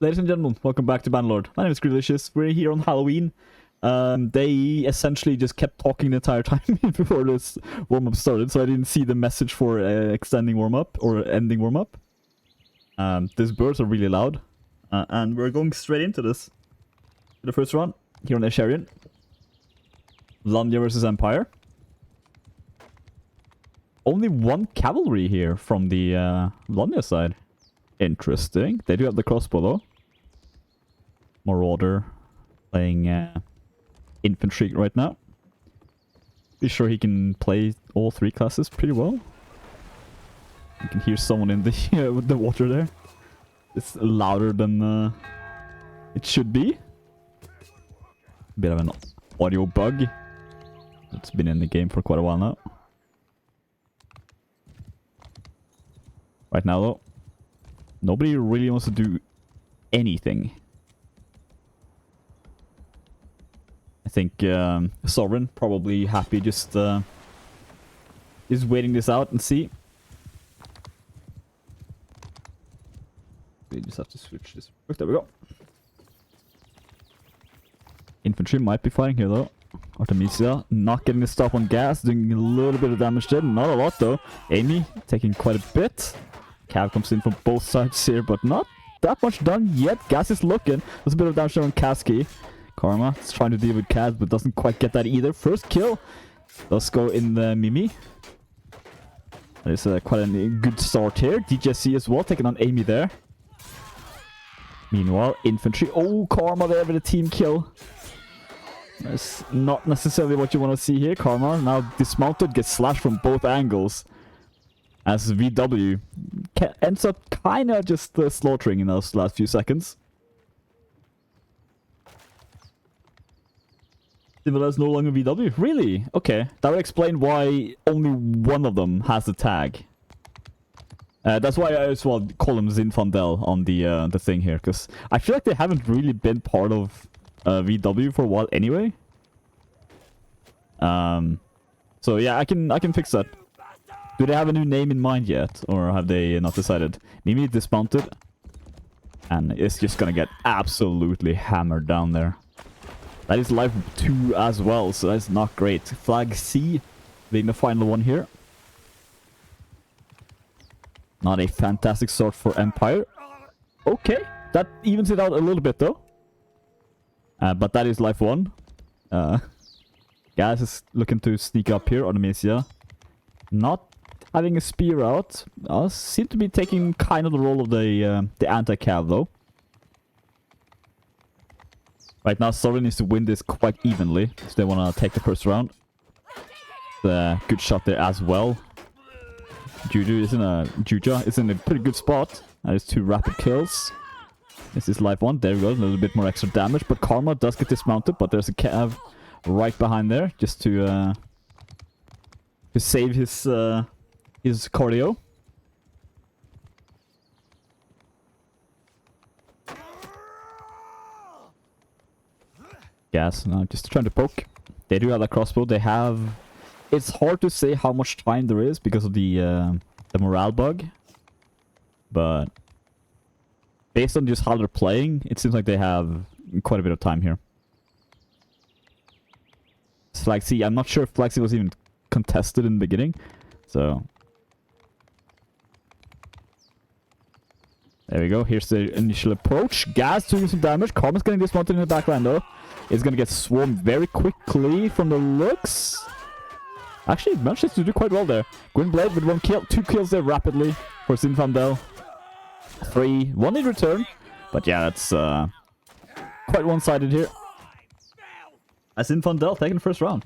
ladies and gentlemen, welcome back to Bannerlord. My name is Delicious. We're here on Halloween. They essentially just kept talking the entire time before this warm-up started, so I didn't see the message for extending warm-up or ending warm-up. These birds are really loud, and we're going straight into this. The first run here on Esharian. Lanya versus Empire. Only one cavalry here from the Lanya side. Interesting. They do have the crossbow though. Marauder playing infantry right now. Be sure he can play all three classes pretty well. You can hear someone in the with the water there. It's louder than it should be. Bit of an audio bug. It's been in the game for quite a while now. Right now though, nobody really wants to do anything. I think Sovereign probably happy just is waiting this out and see. We just have to switch this. There we go. Infantry might be fighting here though. Artemisia not getting the stop on gas, doing a little bit of damage there. Not a lot though. Amy taking quite a bit. Cav comes in from both sides here, but not that much done yet. Gas is looking. There's a bit of damage there on Kasky. Karma is trying to deal with Kaz, but doesn't quite get that either. First kill. Let's go in the Mimi. That is quite a good start here. DJC as well, taking on Amy there. Meanwhile, infantry. Oh, Karma there with a team kill. That's not necessarily what you want to see here. Karma now dismounted, gets slashed from both angles. As VW ends up kind of just slaughtering in those last few seconds. Similar is no longer VW? Really? Okay. That would explain why only one of them has a tag. That's why I as well call him Zinfandel on the thing here, because I feel like they haven't really been part of VW for a while anyway. So yeah, I can fix that. Do they have a new name in mind yet, or have they not decided? Mimi dismounted, and it's just gonna get absolutely hammered down there. That is life 2 as well, so that's not great. Flag C being the final one here. Not a fantastic start for Empire. Okay, that evens it out a little bit though. But that is life 1. Gas is looking to sneak up here. Artemisia not having a spear out. Seem to be taking kind of the role of the anti-cav though. Right now, Sovreign needs to win this quite evenly, so they want to take the first round. The good shot there as well. Juju is in a pretty good spot. That is 2 rapid kills. This is life 1. There we go. A little bit more extra damage, but Karma does get dismounted. But there's a cav right behind there, just to save his cardio. Gas now just trying to poke. They do have a crossbow. They have. It's hard to say how much time there is because of the morale bug, but based on just how they're playing, it seems like they have quite a bit of time here. Flag C. I'm not sure if Flag C was even contested in the beginning, so there we go. Here's the initial approach. Gas doing some damage. Karma's getting dismounted in the backline though. It's gonna get swarmed very quickly from the looks. Actually, it manages to do quite well there. Blade with 1 kill. 2 kills there rapidly for Zinfandel. 3. 1 in return. But yeah, that's quite one-sided here. As Zinfandel taking the first round.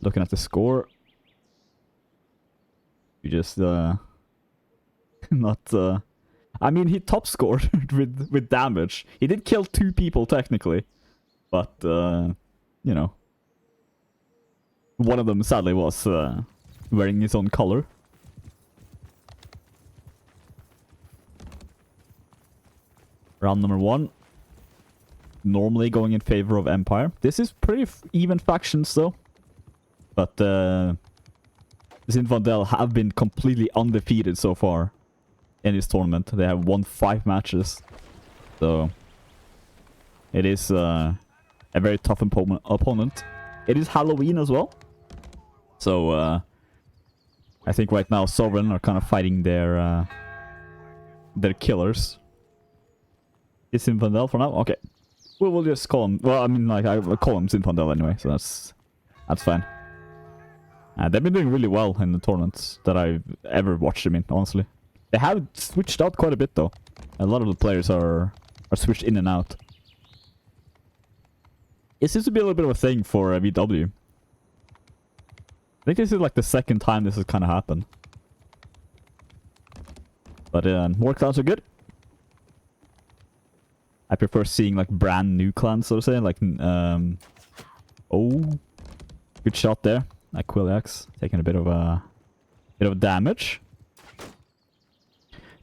Looking at the score. You just not I mean, he top scored with damage. He did kill 2 people technically, but you know, one of them sadly was wearing his own color. Round number 1. Normally going in favor of Empire. This is pretty even factions though. But Zinfandel have been completely undefeated so far in this tournament. They have won 5 matches. So it is a very tough opponent. It is Halloween as well. So I think right now Sovreign are kind of fighting their killers. Is Zinfandel for now? Okay. We'll just call him. Well, I mean, like, I call him Zinfandel anyway, so that's fine. They've been doing really well in the tournaments that I've ever watched them in, honestly. They have switched out quite a bit, though. A lot of the players are switched in and out. It seems to be a little bit of a thing for VW. I think this is like the second time this has kind of happened. But more clans are good. I prefer seeing like brand new clans, so to say. Like, oh, good shot there. Aquilax taking a bit of damage.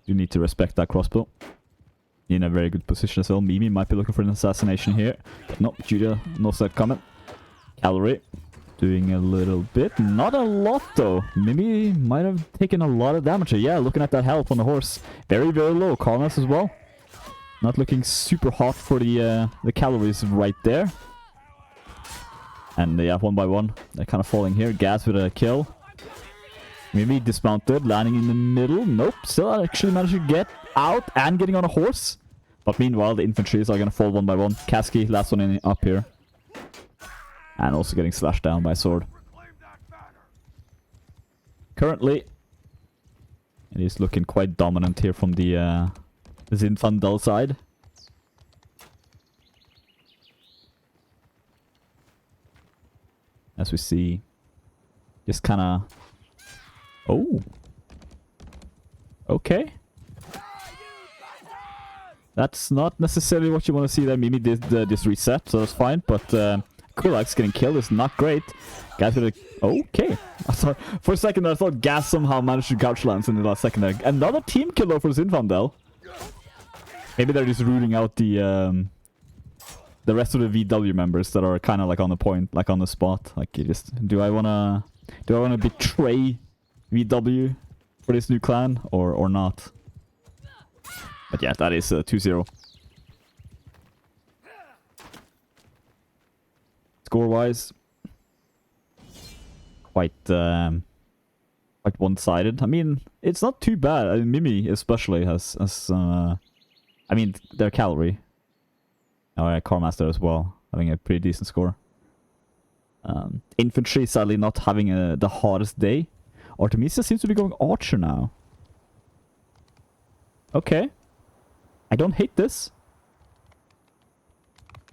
You need to respect that crossbow. In a very good position as well. Mimi might be looking for an assassination here. But no, Judah knows that coming. Cavalry doing a little bit. Not a lot though. Mimi might have taken a lot of damage here. Yeah, looking at that health on the horse. Very, very low. Karnas as well. Not looking super hot for the calories right there. And yeah, 1 by 1. They're kind of falling here. Gas with a kill. Maybe dismounted, landing in the middle. Nope, still actually managed to get out and getting on a horse. But meanwhile, the infantries are going to fall 1 by 1. Kasky, last one in up here. And also getting slashed down by sword. Currently, it is looking quite dominant here from the Zinfandel side. As we see, just kind of... Oh. Okay. That's not necessarily what you want to see there. Mimi did this reset, so that's fine. But Kulak's getting killed is not great. Gas with a... Okay. I thought, for a second I thought Gas somehow managed to couch lance in the last second there. Another team killer for Zinfandel. Maybe they're just rooting out the rest of the VW members that are kind of like on the point, like on the spot. Like, you just... Do I wanna betray VW for this new clan or not? But yeah, that is 2-0. Score-wise, quite one-sided. I mean, it's not too bad. I mean, Mimi especially has I mean, their cavalry. Oh yeah, Carmaster as well, having a pretty decent score. Infantry sadly not having the hardest day. Artemisia seems to be going archer now. Okay. I don't hate this.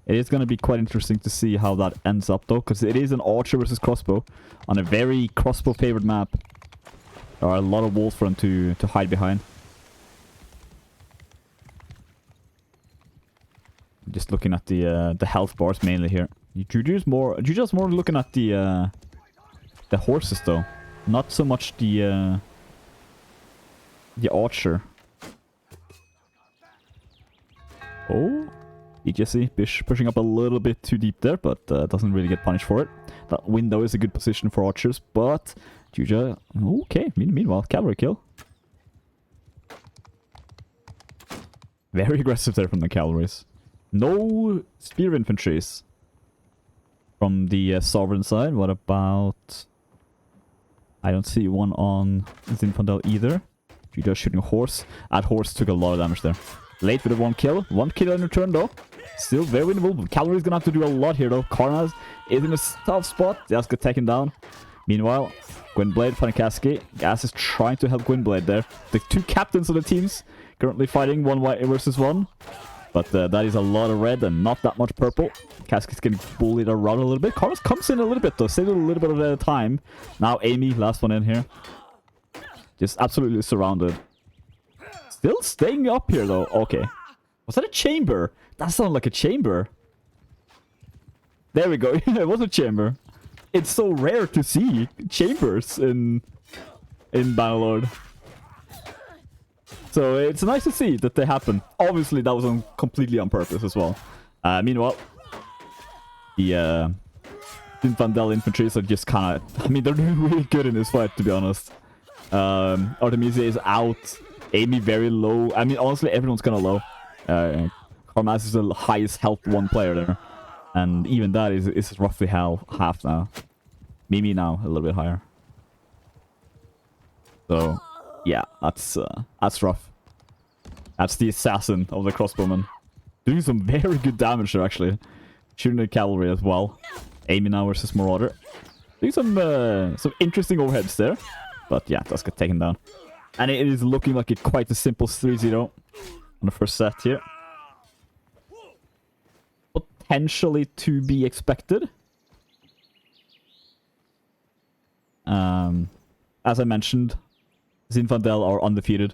It is going to be quite interesting to see how that ends up though, because it is an archer versus crossbow on a very crossbow favored map. There are a lot of walls for them to hide behind. Just looking at the health bars mainly here. Juju's more looking at the horses though, not so much the archer. Oh, EJC Bish pushing up a little bit too deep there, but doesn't really get punished for it. That window is a good position for archers, but Juja, okay. Meanwhile, cavalry kill. Very aggressive there from the cavalries. No spear infantries from the Sovereign side. What about... I don't see one on Zinfandel either. Judah shooting a horse. That horse took a lot of damage there. Late with a 1 kill. 1 kill in return though. Still very winnable. Cavalry's gonna have to do a lot here though. Karnas is in a tough spot. Just got taken down. Meanwhile, Gwynblade fighting Kasky. Gas is trying to help Gwynblade there. The 2 captains of the teams currently fighting 1 white versus 1. But that is a lot of red and not that much purple. Kasky's getting bullied around a little bit. Karnas comes in a little bit though. Saves a little bit of their time. Now Amy, last one in here. Just absolutely surrounded. Still staying up here though. Okay. Was that a chamber? That sounded like a chamber. There we go. It was a chamber. It's so rare to see chambers in Bannerlord. So it's nice to see that they happen. Obviously that was completely on purpose as well. Meanwhile, the Zinfandel infantry, so just kind of... I mean, they're doing really good in this fight, to be honest. Artemisia is out. Amy very low. I mean, honestly, everyone's kind of low. Karmas is the highest health one player there. And even that is roughly half now. Mimi now, a little bit higher. So, yeah, that's rough. That's the assassin of the crossbowman. Doing some very good damage there, actually. Shooting the cavalry as well. Amy now versus Marauder. Doing some interesting overheads there. But yeah, does get taken down. And it is looking like quite a simple 3-0 on the first set here. Potentially to be expected. As I mentioned, Zinfandel are undefeated.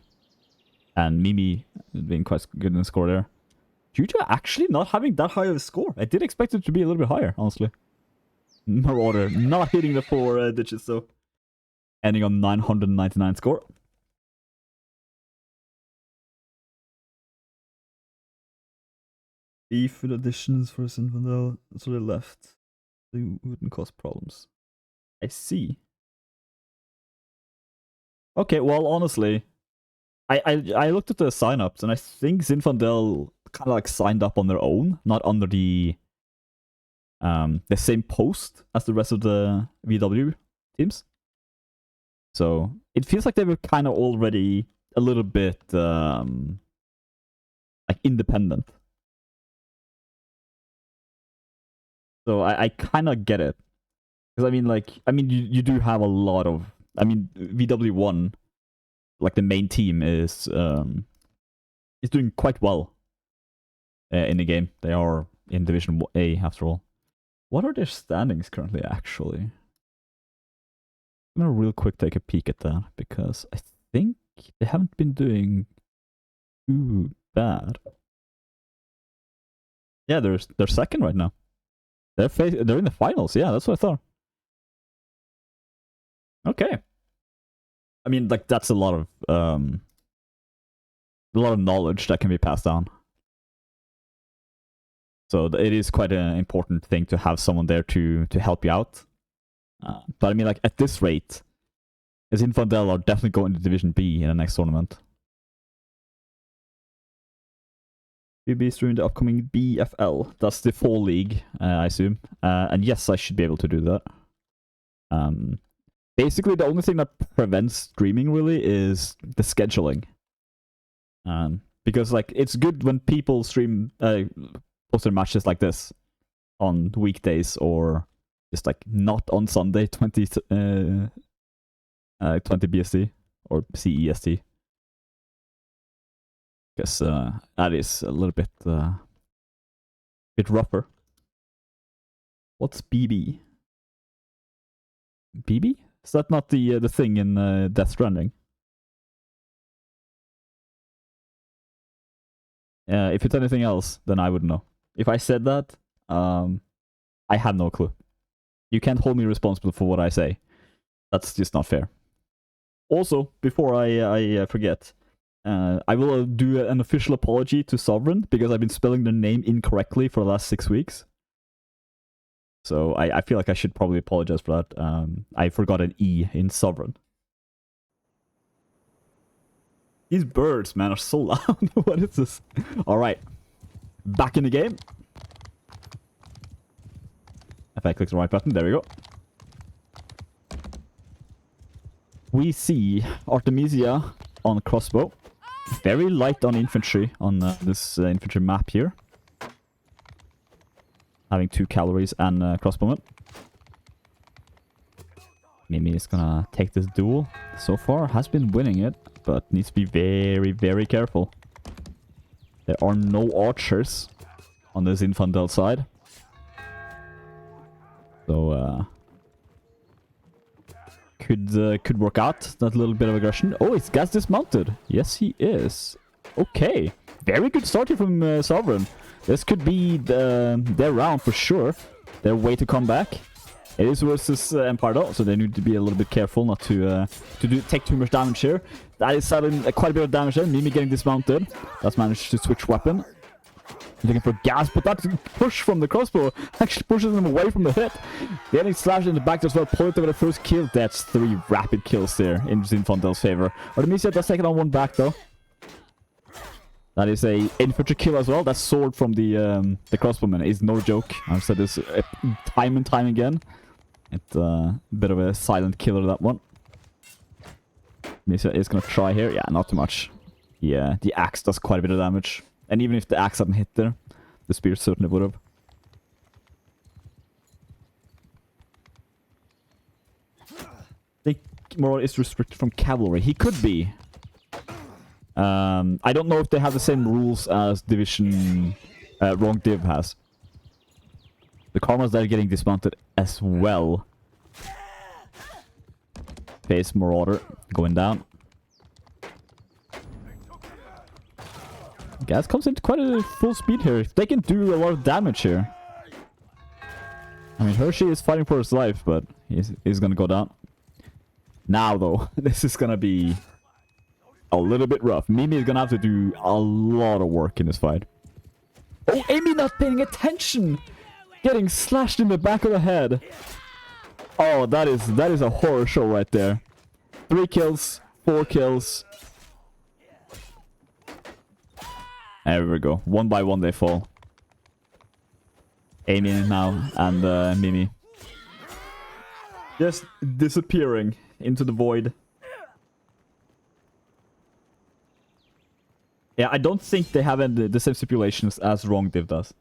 And Mimi being quite good in the score there. Due to actually not having that high of a score. I did expect it to be a little bit higher, honestly. Marauder not hitting the 4 digits though. Ending on 999 score. Beef with additions for Zinfandel. So they left. They wouldn't cause problems. I see. Okay, well, honestly, I looked at the signups and I think Zinfandel kind of like signed up on their own, not under the same post as the rest of the VW teams. So it feels like they were kind of already a little bit like independent. So I kind of get it. Because I mean, you do have a lot of... I mean, VW1, like the main team, is doing quite well in the game. They are in Division A, after all. What are their standings currently, actually? I'm gonna real quick take a peek at that, because I think they haven't been doing too bad. Yeah, they're second right now. They're in the finals. Yeah, that's what I thought. Okay. I mean, like, that's a lot of knowledge that can be passed down. So it is quite an important thing to have someone there to help you out. But I mean, like, at this rate, Zinfandel are definitely going to Division B in the next tournament. You'll be streaming the upcoming BFL. That's the fall league, I assume. And yes, I should be able to do that. Basically, the only thing that prevents streaming, really, is the scheduling. Because, like, it's good when people stream, post their matches like this on weekdays, or just, like, not on Sunday, 20 BST, or CEST. Because that is a little bit rougher. What's BB? BB? Is that not the thing in Death Stranding? If it's anything else, then I would know. If I said that, I have no clue. You can't hold me responsible for what I say. That's just not fair. Also, before I forget, I will do an official apology to Sovreign, because I've been spelling their name incorrectly for the last 6 weeks. So I feel like I should probably apologize for that. I forgot an E in Sovereign. These birds, man, are so loud. What is this? Alright. Back in the game. If I click the right button, there we go. We see Artemisia on crossbow. Very light on infantry on this infantry map here. Having 2 calories and crossbowman. Mimi is gonna take this duel. So far has been winning it, but needs to be very, very careful. There are no archers on the Zinfandel side. So could work out that little bit of aggression. Oh, it's gas dismounted. Yes, he is. Okay, very good start here from Sovereign. This could be their round for sure. Their way to come back. It is versus Empire though, so they need to be a little bit careful not to take too much damage here. That is suddenly quite a bit of damage there. Mimi getting dismounted. That's managed to switch weapon. Looking for gas, but that push from the crossbow actually pushes him away from the hit. Getting slashed in the back as well, point over the first kill. That's 3 rapid kills there in Zinfandel's favor. Artemisia does take it on 1 back though. That is a infantry kill as well. That sword from the crossbowman is no joke. I've said this time and time again. It's a bit of a silent killer, that one. Artemisia is gonna try here. Yeah, not too much. Yeah, the axe does quite a bit of damage. And even if the axe hadn't hit there, the spear certainly would have. I think Moral is restricted from cavalry. He could be. I don't know if they have the same rules as Division Wrong Div has. The Karmas that are getting dismounted as well. Face Marauder going down. Gas comes into quite a full speed here. They can do a lot of damage here. I mean, Hershey is fighting for his life, but he's gonna go down. Now, though, this is gonna be a little bit rough. Mimi is gonna have to do a lot of work in this fight. Oh, Amy not paying attention! Getting slashed in the back of the head. Oh, that is a horror show right there. 3 kills, 4 kills. There we go. 1 by 1 they fall. Amy now and Mimi. Just disappearing into the void. Yeah, I don't think they have the same stipulations as Wrong Div does.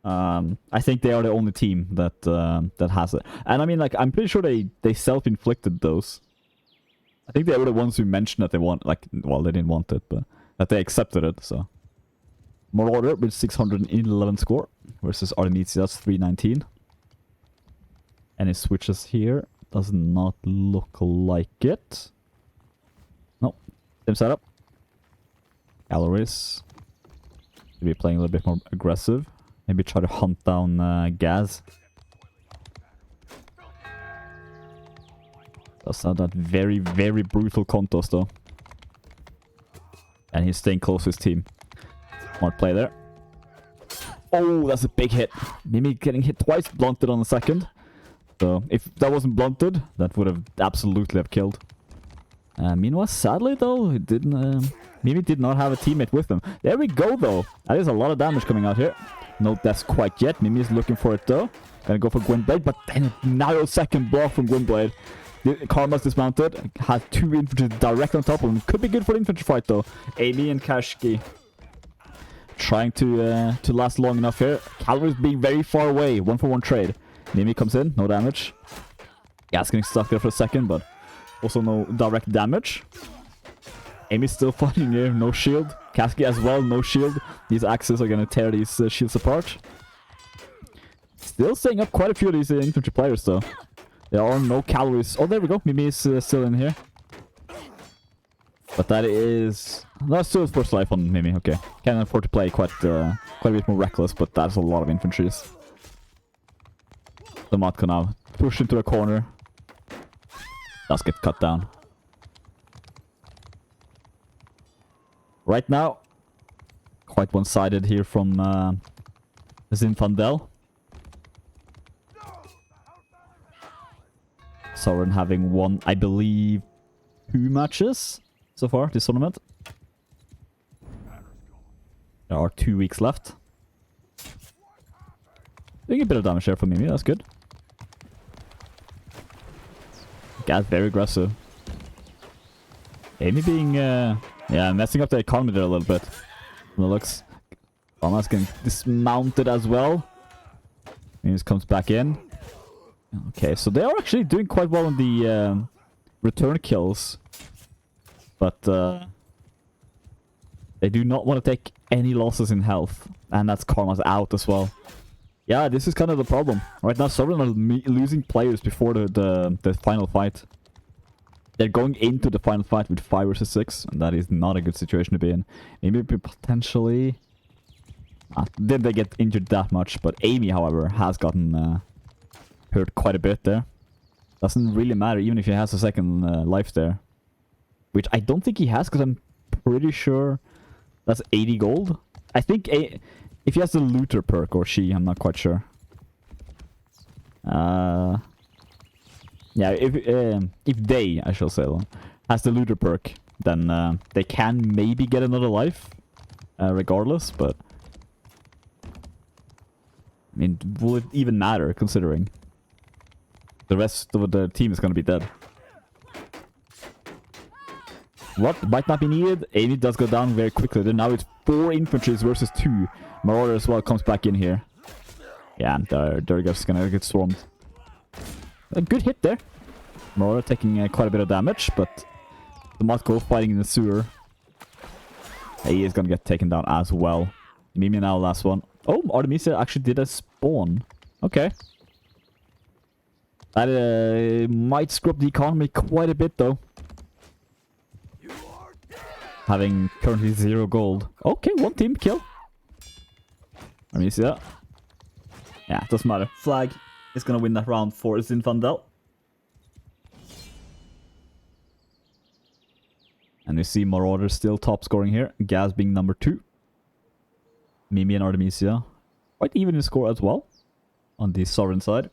I think they are the only team that that has it. And I mean, like, I'm pretty sure they self-inflicted those. I think they were the ones who mentioned that they want, like, well, they didn't want it, but that they accepted it, so. Marauder with 611 score versus Artemisia's 319. Any switches here? Does not look like it. No. Same setup. Galleries. Maybe playing a little bit more aggressive. Maybe try to hunt down Gaz. Does have that very, very brutal contest though. And he's staying close to his team. Smart play there. Oh, that's a big hit. Mimi getting hit twice, blunted on the second. So if that wasn't blunted, that would have absolutely have killed. Meanwhile, sadly though, it didn't. Mimi did not have a teammate with them. There we go though. That is a lot of damage coming out here. No deaths quite yet. Mimi is looking for it though. Gonna go for Gwynblade, but then a narrow second block from Gwynblade. Karma's dismounted. Has 2 infantry directly on top of him. Could be good for the infantry fight though. Amy and Kashki trying to last long enough here. Cavalry's being very far away. 1-for-1 trade. Mimi comes in, no damage. Gas getting stuck there for a second, but also no direct damage. Amy's still fighting here, no shield. Kashki as well, no shield. These axes are gonna tear these shields apart. Still staying up quite a few of these infantry players though. There are no calories. Oh, there we go. Mimi is still in here. But that is... That's still his first life on Mimi. Okay. Can afford to play quite a bit more reckless, but that's a lot of infantries. The Matka now push into a corner. Does get cut down. Right now, quite one-sided here from Zinfandel. Sovereign having won, I believe, 2 matches so far this tournament. There are 2 weeks left. Doing a bit of damage there for Mimi, that's good. Gaz very aggressive. Amy being, yeah, messing up the economy there a little bit. From the looks. Karma's getting dismounted as well. He just comes back in. Okay, so they are actually doing quite well on the return kills. But they do not want to take any losses in health. And that's Karma's out as well. Yeah, this is kind of the problem. Right now, Sovereign are losing players before the final fight. They're going into the final fight with 5 versus 6. And that is not a good situation to be in. Maybe potentially... didn't they get injured that much. But Amy, however, has gotten... hurt quite a bit there. Doesn't really matter, even if he has a second life there. Which I don't think he has, because I'm pretty sure that's 80 gold. I think if he has the looter perk, or she, I'm not quite sure. Yeah, if they, I shall say, has the looter perk, then they can maybe get another life, regardless, but... I mean, will it even matter, considering the rest of the team is gonna be dead? What? Might not be needed. Amy does go down very quickly. Then now it's 4 infantries versus 2. Marauder as well comes back in here. Yeah, and they're just gonna get swarmed. A good hit there. Marauder taking quite a bit of damage, but the Motko fighting in the sewer. He is gonna get taken down as well. Mimi now, last one. Oh, Artemisia actually did a spawn. Okay. That might screw up the economy quite a bit, though. Having currently 0 gold. Okay, 1 team kill. Artemisia. Yeah, it doesn't matter. Flag is gonna win that round for Zinfandel. And we see Marauder still top scoring here. Gaz being number 2. Mimi and Artemisia quite even in score as well on the Sovereign side.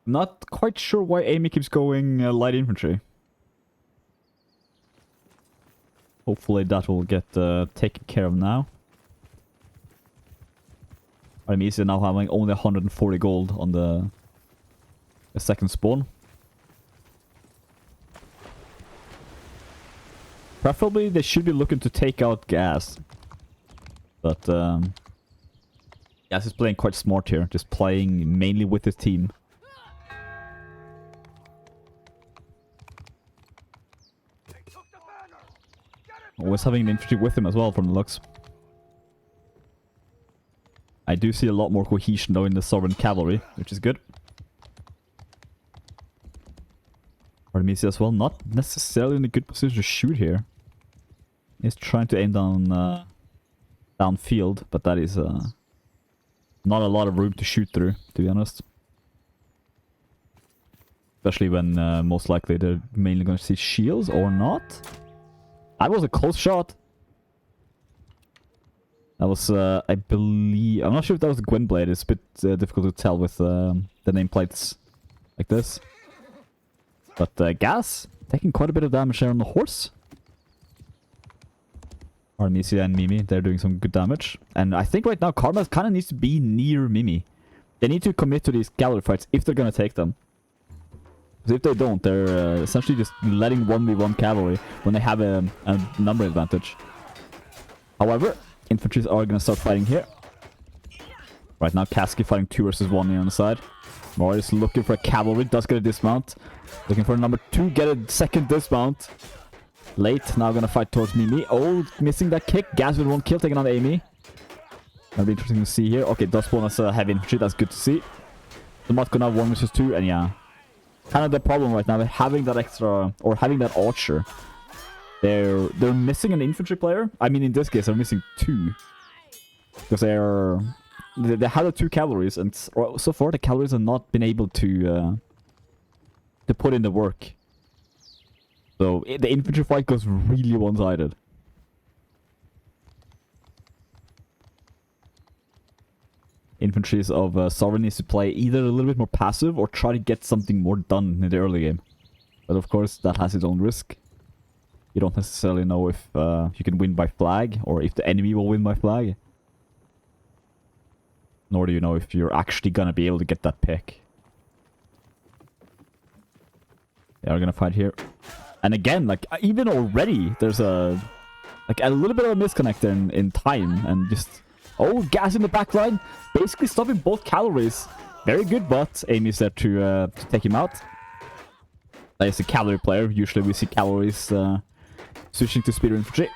Not quite sure why Amy keeps going light infantry. Hopefully that will get taken care of now. Artemisia now having only 140 gold on the second spawn. Preferably they should be looking to take out Gas. But Gas is playing quite smart here, just playing mainly with his team. Always having an infantry with him as well from the looks. I do see a lot more cohesion though in the Sovereign cavalry, which is good. Artemisia as well, not necessarily in a good position to shoot here. He's trying to aim down downfield, but that is not a lot of room to shoot through, to be honest. Especially when most likely they're mainly going to see shields or not. That was a close shot. That was, I believe... I'm not sure if that was Gwynblade. It's a bit difficult to tell with the nameplates like this. But Gas taking quite a bit of damage there on the horse. Artemisia and Mimi, they're doing some good damage. And I think right now Karma kind of needs to be near Mimi. They need to commit to these cavalry fights if they're going to take them. Because if they don't, they're essentially just letting 1v1 cavalry when they have a number advantage. However, infantries are going to start fighting here. Right now, Kasky fighting 2 versus 1 here on the side. Morris looking for a cavalry, does get a dismount. Looking for number 2, get a second dismount. Late, now gonna fight towards Mimi. Oh, missing that kick. Gas with 1 kill, taking on Amy. That'll be interesting to see here. Okay, does spawn as a heavy infantry, that's good to see. The Motko now 1 versus 2, and yeah. Kind of the problem right now with having that extra, or having that archer. They're missing an infantry player. I mean, in this case, they're missing 2. Because they have the 2 cavalries, and so far the cavalries have not been able to put in the work. So the infantry fight goes really one-sided. Infantries of Sovereign needs to play either a little bit more passive or try to get something more done in the early game. But of course, that has its own risk. You don't necessarily know if you can win by flag or if the enemy will win by flag. Nor do you know if you're actually gonna be able to get that pick. They are gonna fight here. And again, like, even already, there's a little bit of a misconnect in time, and just... Oh, Gas in the back line, basically stopping both cavalries. Very good, but Amy's there to take him out. That is a cavalry player. Usually we see cavalries switching to speeder infantry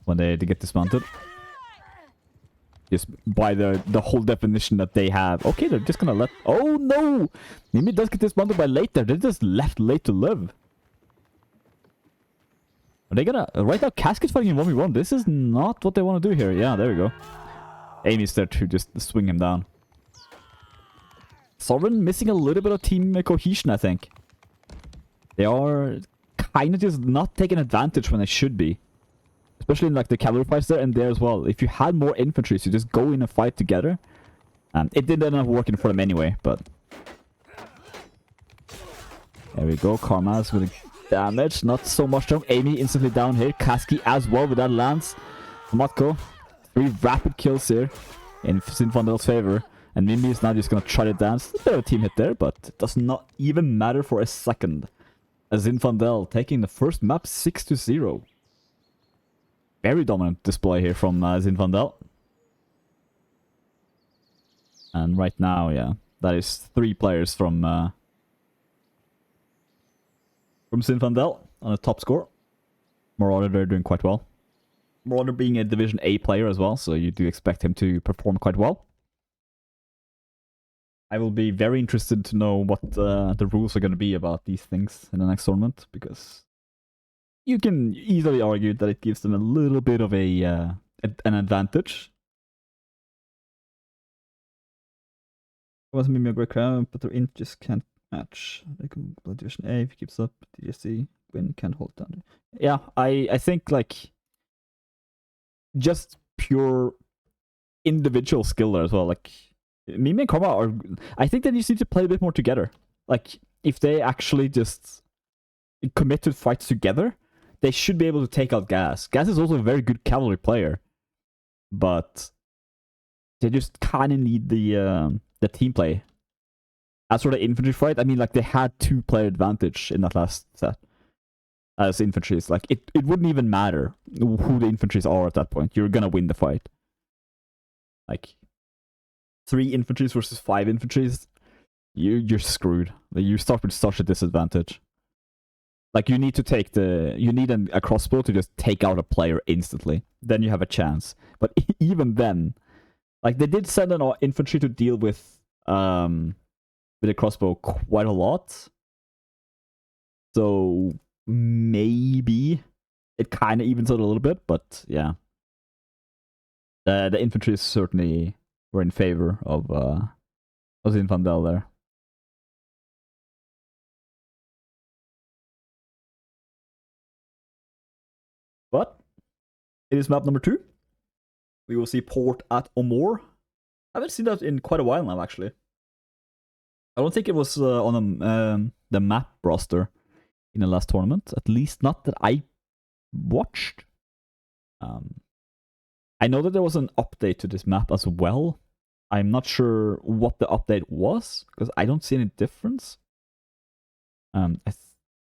when they get dismounted. Just by the whole definition that they have. Okay, they're just gonna let... Oh, no! Mimi does get dismounted by late there. They just left late to live. Are they gonna... Right now, Casket's fighting in 1v1. This is not what they want to do here. Yeah, there we go. Amy's there to just swing him down. Sovereign missing a little bit of team cohesion, I think. They are kind of just not taking advantage when they should be. especially in like the cavalry fights there and there as well. If you had more infantry, so you just go in and fight together. It didn't end up working for them anyway, but there we go. Karma's with damage, not so much though. Amy instantly down here. Kaski as well with that lance. Matko, 3 rapid kills here in Zinfandel's favor. And Mimi is now just gonna try to dance. A bit of a team hit there, but it does not even matter for a second. As Zinfandel taking the first map 6-0. Very dominant display here from Zinfandel. And right now, yeah, that is 3 players from Zinfandel on the top score. Marauder, they're doing quite well. Marauder being a Division A player as well, so you do expect him to perform quite well. I will be very interested to know what the rules are going to be about these things in the next tournament, because you can easily argue that it gives them a little bit of an advantage. Wasn't maybe a great crowd, but their int just can't match. They can play Division A if he keeps up. DSC win can't hold down. Yeah, I think like just pure individual skill there as well. Like Mimi and Karma are, I think they just need to play a bit more together. Like if they actually just commit to fights together, they should be able to take out Gas. Gas is also a very good cavalry player, but they just kind of need the team play. As for the infantry fight, I mean, like, they had 2-player advantage in that last set. As infantries, like, it wouldn't even matter who the infantries are at that point. You're gonna win the fight. Like, 3 infantries versus 5 infantries, you're screwed. Like, you start with such a disadvantage. Like, you need to take you need a crossbow to just take out a player instantly. Then you have a chance. But even then, like, they did send an infantry to deal with a crossbow quite a lot. So maybe it kind of evens out a little bit, but yeah. The infantry certainly were in favor of Zinfandel there. But it is map number 2. We will see Port at Omor. I haven't seen that in quite a while now, actually. I don't think it was on the map roster in the last tournament. At least not that I watched. I know that there was an update to this map as well. I'm not sure what the update was, because I don't see any difference. I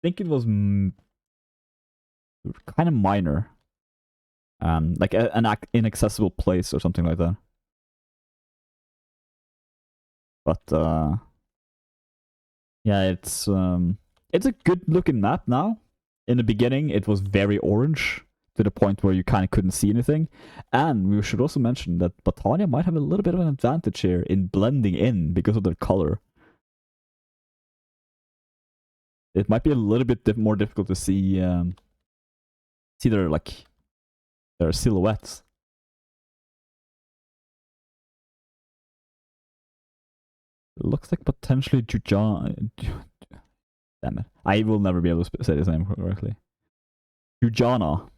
think it was kind of minor. Like an inaccessible place or something like that. But yeah, it's a good looking map now. In the beginning, it was very orange to the point where you kind of couldn't see anything. And we should also mention that Battania might have a little bit of an advantage here in blending in because of their color. It might be a little bit more difficult to see their silhouettes. It looks like potentially Damn it. I will never be able to say his name correctly. Jujana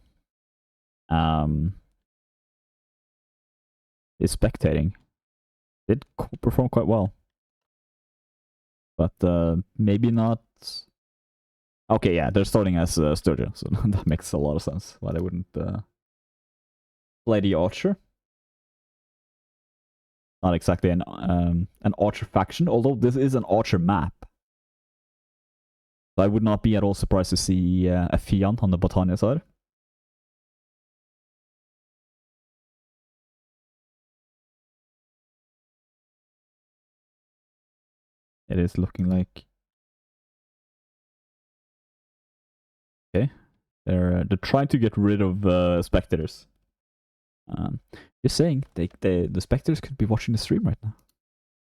is spectating. Did perform quite well. But maybe not. Okay, yeah, they're starting as Sturgeon, so that makes a lot of sense why they wouldn't play the Archer. Not exactly an Archer faction, although this is an Archer map. So I would not be at all surprised to see a Fian on the Battania side. It is looking like... Okay. They're trying to get rid of spectators. Just saying, the spectators could be watching the stream right now.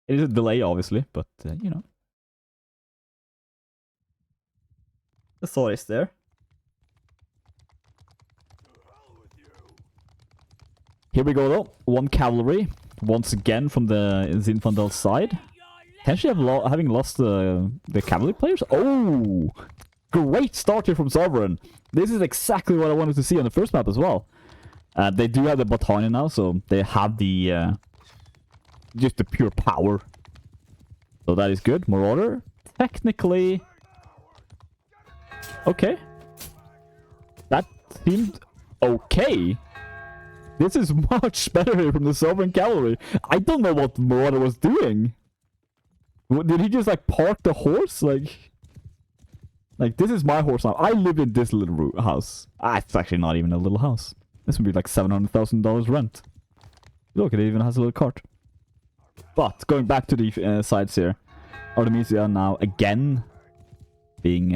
It is a delay, obviously, but you know. The thought is there. Here we go, though. 1 cavalry, once again from the Zinfandel side. Potentially having lost the cavalry players. Oh! Great start here from Sovereign. This is exactly what I wanted to see on the first map as well. They do have the battalion now, so they have the just the pure power. So that is good. Marauder, technically, okay. That seemed okay. This is much better here from the Sovereign Cavalry. I don't know what Marauder was doing. Did he just like park the horse? Like this is my horse now. I live in this little house. It's actually not even a little house. This would be like $700,000 rent. Look, it even has a little cart. But going back to the sides here, Artemisia now again being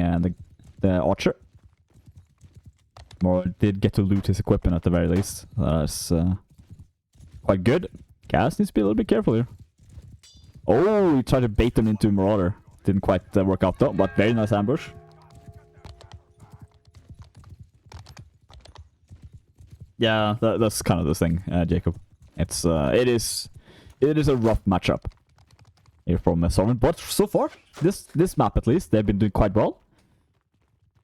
the archer. More did get to loot his equipment at the very least. That's quite good. Gas needs to be a little bit careful here. Oh, he tried to bait them into Marauder. Didn't quite work out though, but very nice ambush. Yeah, that's kind of the thing, Jacob. It's it is a rough matchup here from Sovereign, but so far this map at least they've been doing quite well.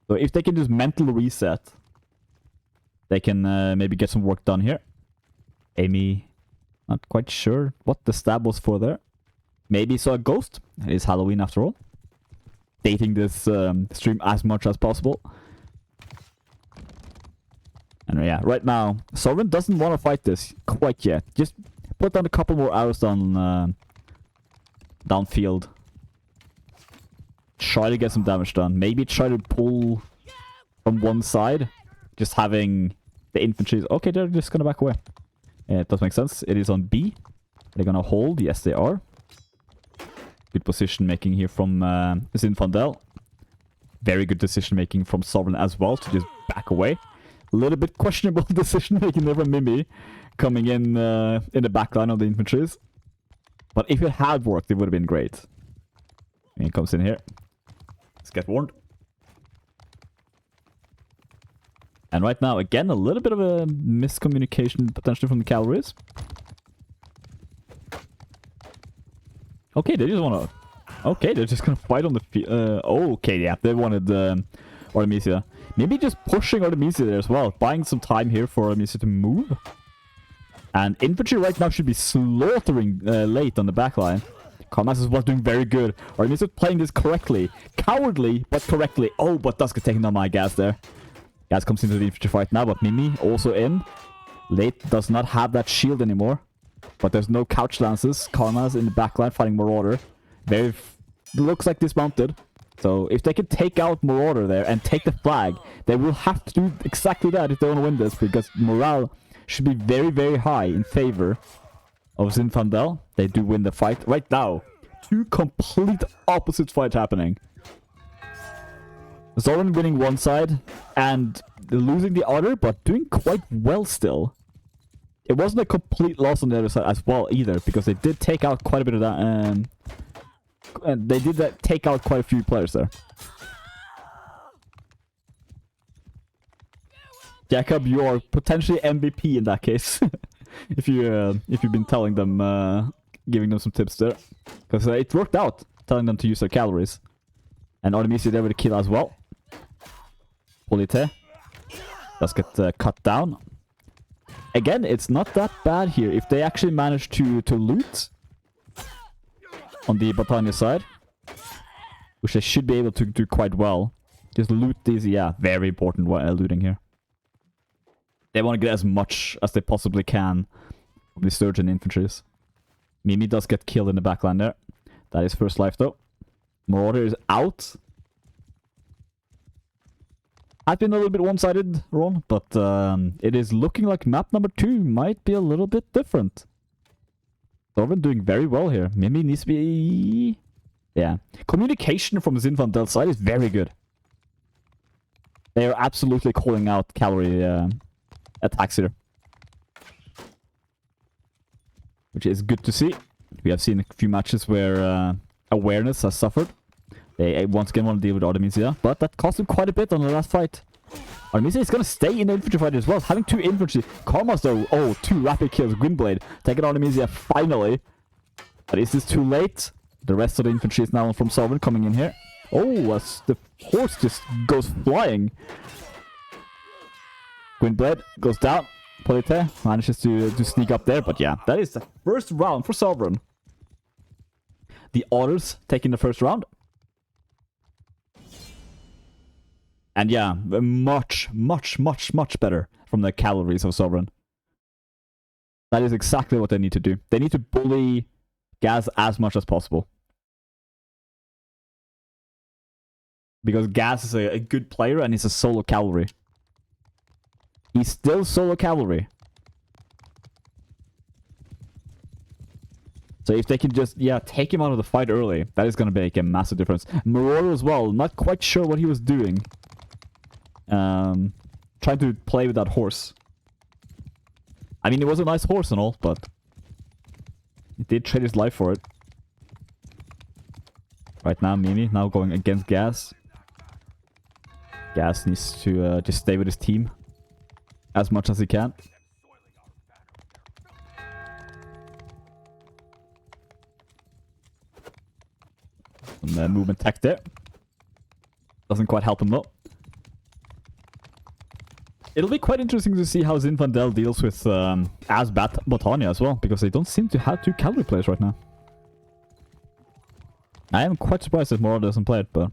So if they can just mental reset, they can maybe get some work done here. Amy, not quite sure what the stab was for there. Maybe saw a ghost. It is Halloween after all. Dating this stream as much as possible. And yeah, right now, Sovereign doesn't want to fight this quite yet. Just put down a couple more arrows downfield. Try to get some damage done. Maybe try to pull from one side. Just having the infantry... Okay, they're just going to back away. Yeah, it does make sense. It is on B. They're going to hold. Yes, they are. Good position making here from Zinfandel. Very good decision making from Sovereign as well to just back away. A little bit questionable decision making there from Mimi coming in the back line of the infantries. But if it had worked, it would have been great. And he comes in here. Let's get warned. And right now, again, a little bit of a miscommunication potentially from the cavalries. Okay, they just want to... Okay, they're just going to fight on the field. Okay, yeah, they wanted Artemisia. Maybe just pushing Artemisia there as well. Buying some time here for Artemisia to move. And infantry right now should be slaughtering late on the backline. Karmas was doing very good. Artemisia playing this correctly. Cowardly, but correctly. Oh, but Dusk is taking down my gas there. Gas comes into the infantry fight now, but Mimi also in. Late does not have that shield anymore. But there's no couch lances. Karmas in the backline fighting Marauder. Very... looks like dismounted. So if they can take out Marauder there and take the flag, they will have to do exactly that if they want to win this, because morale should be very, very high in favor of Zinfandel. They do win the fight. Right now, two complete opposite fights happening. Zoran winning one side and losing the other, but doing quite well still. It wasn't a complete loss on the other side as well either, because they did take out quite a bit of that. And they did take out quite a few players there. Jacob, you are potentially MVP in that case. if you've been telling them, giving them some tips there, because it worked out, telling them to use their calories. And Artemisia there with a kill as well. Polite does get cut down. Again, it's not that bad here if they actually manage to loot on the Battania side, which they should be able to do quite well. Just loot these, yeah, very important looting here. They want to get as much as they possibly can of the Sturgeon infantries. Mimi does get killed in the backline there. That is first life though. Marauder is out. I've been a little bit one-sided, Ron, but it is looking like map number 2 might be a little bit different. Sovereign doing very well here. Mimi needs to be... yeah. Communication from Zinfandel's side is very good. They are absolutely calling out cavalry attacks here. Which is good to see. We have seen a few matches where awareness has suffered. They once again want to deal with Artemisia, but that cost them quite a bit on the last fight. Artemisia is going to stay in the infantry fight as well, having 2 infantry. Karmas though, oh, 2 rapid kills. Gwynblade taking Artemisia finally. But is this too late? The rest of the infantry is now from Sovereign coming in here. Oh, as the horse just goes flying. Gwynblade goes down. Polite manages to sneak up there, but yeah, that is the first round for Sovereign. The Otters taking the first round. And yeah, much better from the cavalries of Sovereign. That is exactly what they need to do. They need to bully Gaz as much as possible. Because Gaz is a good player and he's a solo cavalry. He's still solo cavalry. So if they can just, yeah, take him out of the fight early, that is going to make a massive difference. Marauder as well, not quite sure what he was doing. Trying to play with that horse. I mean, it was a nice horse and all, but he did trade his life for it. Right now, Mimi now going against Gaz. Gaz needs to just stay with his team as much as he can. Some movement tech there. Doesn't quite help him though. It'll be quite interesting to see how Zinfandel deals with Asbat Botania as well, because they don't seem to have two cavalry players right now. I am quite surprised that Moro doesn't play it, but...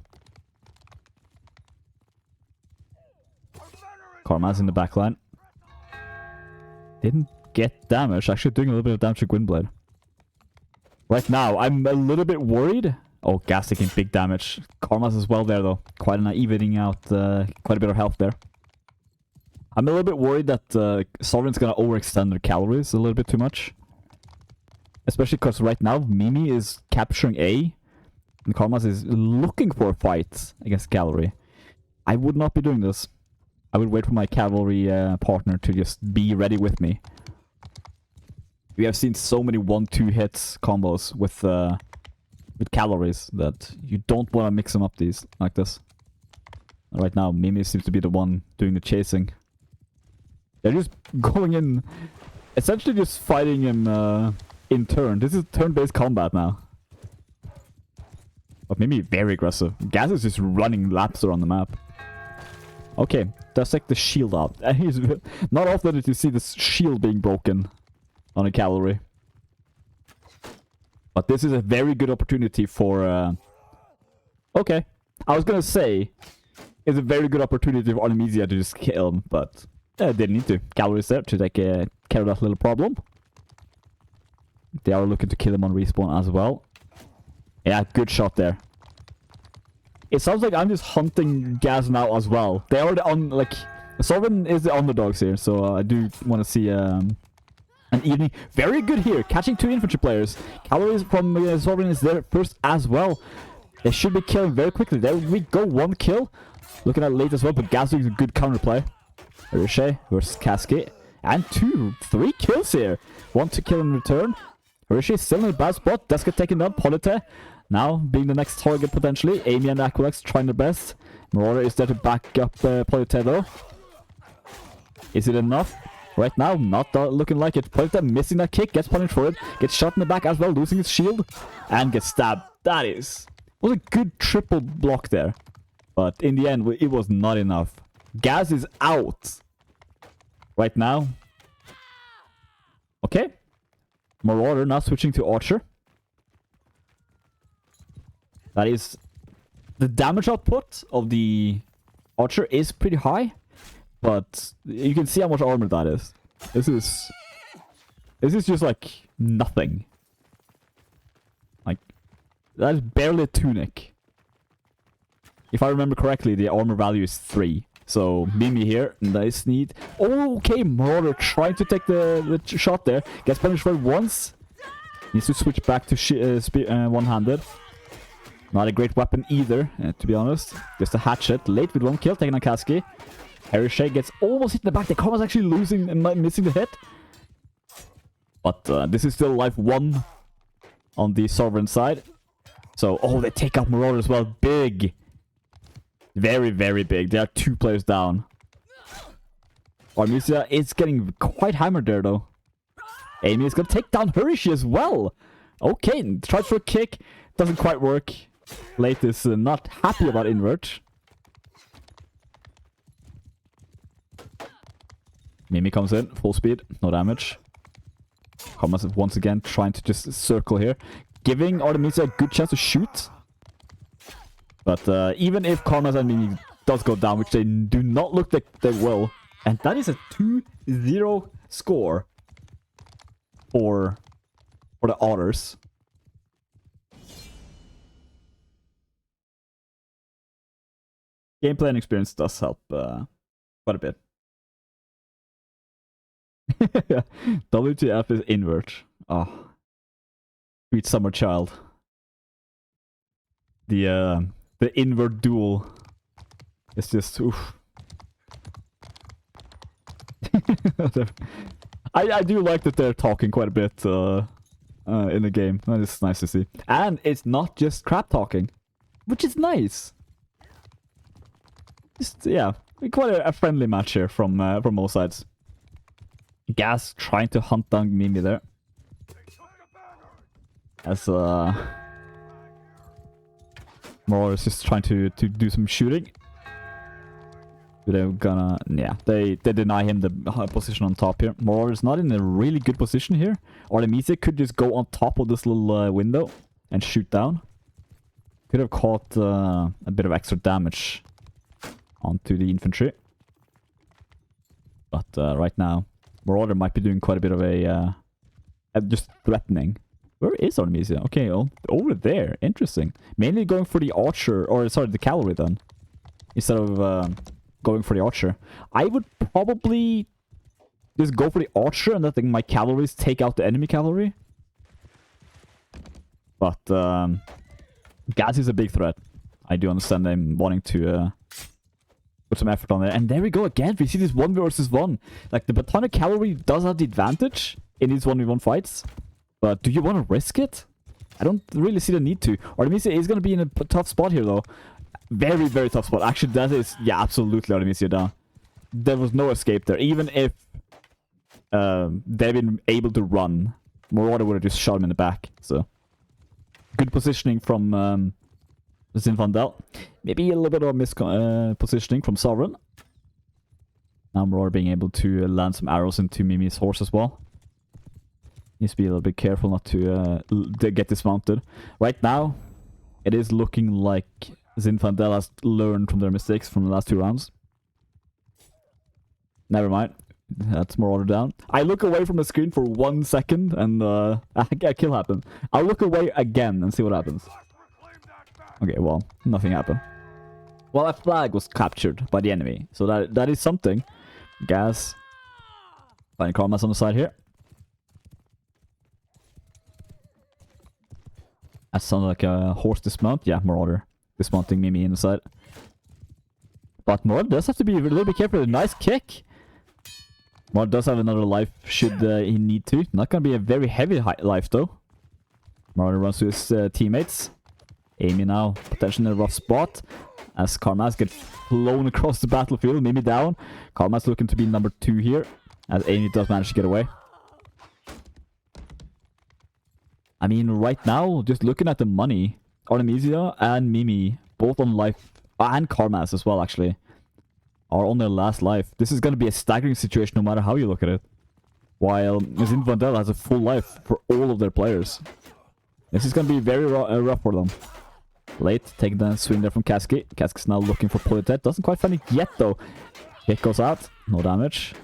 Karma's in the backline. Didn't get damage, actually doing a little bit of damage to Gwynblade. Right now, I'm a little bit worried. Oh, Gas taking big damage. Karma's as well there though. Quite an evening out, quite a bit of health there. I'm a little bit worried that Sovereign's gonna overextend their calories a little bit too much. Especially because right now, Mimi is capturing A. And Karmas is looking for a fight against Cavalry. I would not be doing this. I would wait for my cavalry partner to just be ready with me. We have seen so many 1-2 hits combos with cavalries that you don't want to mix them up these like this. Right now, Mimi seems to be the one doing the chasing. They're just going in, essentially just fighting him in turn. This is turn-based combat now. But Mimi very aggressive. Gaz is just running laps around the map. Okay, let's take the shield out. And he's not often that you see this shield being broken on a cavalry. But this is a very good opportunity for... Okay, I was gonna say it's a very good opportunity for Artemisia to just kill him, but didn't need to. Cavalry's there to take care of that little problem. They are looking to kill him on respawn as well. Yeah, good shot there. It sounds like I'm just hunting Gaz now as well. They are Sovreign is the underdogs here, so I do want to see an evening. Very good here, catching 2 infantry players. Cavalry from Sovereign is there first as well. They should be killing very quickly. There we go, 1 kill. Looking at late as well, but Gaz doing a good counterplay. Ricochet versus Cascade. And 3 kills here. 1 to kill in return. Ricochet still in a bad spot. Does get taken down. Polite now being the next target potentially. Amy and Aqualex trying their best. Marauder is there to back up Polite though. Is it enough? Right now, not looking like it. Polite missing that kick. Gets punished for it. Gets shot in the back as well. Losing his shield. And gets stabbed. That was a good triple block there. But in the end, it was not enough. Gaz is out. Right now. Okay. Marauder now switching to Archer. That is... The damage output of the Archer is pretty high. But you can see how much armor that is. This is just like nothing. Like, that is barely a tunic. If I remember correctly, the armor value is 3. So, Mimi here, nice need. Oh, okay, Marauder trying to take the shot there. Gets punished for it once. Needs to switch back to one-handed. Not a great weapon either, to be honest. Just a hatchet. Late with 1 kill, taking a Kasky. Ricochet gets almost hit in the back. The Karma's actually losing and missing the hit. But this is still life 1 on the Sovereign side. So, oh, they take out Marauder as well. Big. Very, very big. There are 2 players down. Artemisia is getting quite hammered there, though. Amy is going to take down Hurishi as well. Okay, tries for a kick. Doesn't quite work. Late is not happy about invert. Mimi comes in, full speed, no damage. Karma's once again trying to just circle here, giving Artemisia a good chance to shoot. But even if Karma's and Mimi does go down, which they do not look like they will, and that is a 2-0 score for the Otters. Gameplay and experience does help quite a bit. WTF is invert. Oh. Sweet summer child. The invert duel. It's just oof. I do like that they're talking quite a bit in the game. That is nice to see. And it's not just crap talking, which is nice. Just, yeah, quite a friendly match here from all sides. Gas trying to hunt down Mimi there. As Marauder is just trying to do some shooting. They're gonna, yeah, they deny him the position on top here. Marauder is not in a really good position here. Artemisia could just go on top of this little window and shoot down. Could have caught a bit of extra damage onto the infantry. But right now, Marauder might be doing quite a bit of a just threatening. Where is Artemisia? Okay, over there. Interesting. Mainly going for the archer, or sorry, the cavalry then. Instead of going for the archer. I would probably just go for the archer and let my cavalries take out the enemy cavalry. But Gas is a big threat. I do understand them wanting to put some effort on there. And there we go again. We see this 1 versus 1. Like, the Batonic cavalry does have the advantage in these 1v1 fights. But do you want to risk it? I don't really see the need to. Artemisia is going to be in a tough spot here, though. Very, very tough spot. Actually, that is... Yeah, absolutely Artemisia down. There was no escape there. Even if they've been able to run, Marauder would have just shot him in the back. So, good positioning from Zinfandel. Maybe a little bit of mispositioning from Sovereign. Now Marauder being able to land some arrows into Mimi's horse as well. Needs to be a little bit careful not to get dismounted. Right now, it is looking like Zinfandel has learned from their mistakes from the last 2 rounds. Never mind. That's Marauder down. I look away from the screen for 1 second and a kill happened. I'll look away again and see what happens. Okay, well, nothing happened. Well, a flag was captured by the enemy. So that is something. Gas. Finding Karmas on the side here. That sounded like a horse dismount. Yeah, Marauder dismounting Mimi inside. But Marauder does have to be a little bit careful. A nice kick. Marauder does have another life should he need to. Not going to be a very heavy life though. Marauder runs to his teammates. Amy now potentially in a rough spot. As Karmas gets flown across the battlefield. Mimi down. Karmas looking to be number 2 here. As Amy does manage to get away. I mean, right now, just looking at the money, Artemisia and Mimi, both on life, and Karmas as well, actually, are on their last life. This is going to be a staggering situation no matter how you look at it. While Zinfandel has a full life for all of their players. This is going to be very rough for them. Late, taking the swing there from Kasky. Kasky's now looking for Politet. Doesn't quite find it yet, though. Hit goes out. No damage.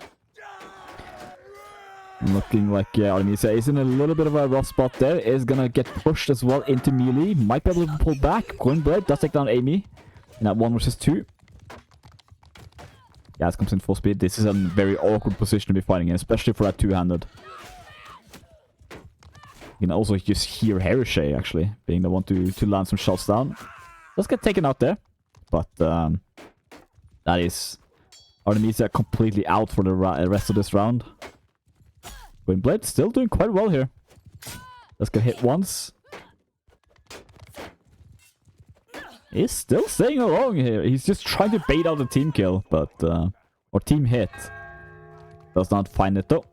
Looking like Artemisia is in a little bit of a rough spot there. Is gonna get pushed as well into melee. Might be able to pull back. Blade does take down Amy. In that 1 versus 2. Gas comes in full speed. This is a very awkward position to be fighting in, especially for that 2-handed. You can also just hear Hereshay actually being the one to land some shots down. Does get taken out there. But that is Artemisia completely out for the rest of this round. Blade still doing quite well here. Let's get hit once. He's still staying along here. He's just trying to bait out a team kill, but or team hit. Does not find it though.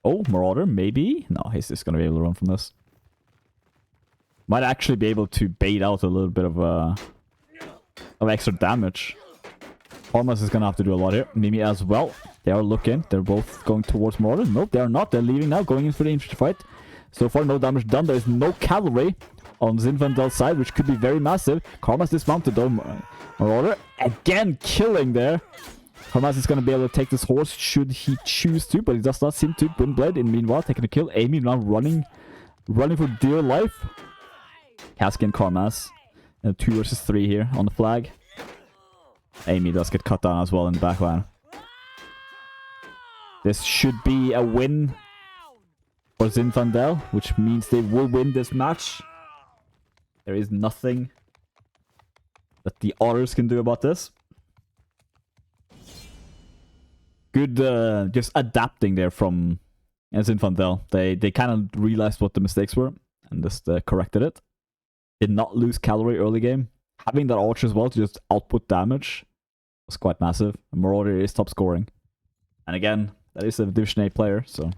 Oh, Marauder, maybe? No, he's just gonna be able to run from this. Might actually be able to bait out a little bit of extra damage. Karmas is gonna have to do a lot here. Mimi as well. They are looking. They're both going towards Marauder. Nope, they are not. They're leaving now, going in for the infantry fight. So far, no damage done. There is no cavalry on Zinfandel's side, which could be very massive. Karmas dismounted though. Marauder again killing there. Karmas is gonna be able to take this horse should he choose to, but he does not seem to. Blade in meanwhile taking a kill. Amy now running for dear life. Kasky and Karmas. 2 versus 3 here on the flag. Amy does get cut down as well in the backline. This should be a win for Zinfandel, which means they will win this match. There is nothing that the Otters can do about this. Good just adapting there from Zinfandel. They kind of realized what the mistakes were and just corrected it. Did not lose cavalry early game. Having that archer as well to just output damage was quite massive. Marauder is top scoring. And again, that is a Division 8 player, so...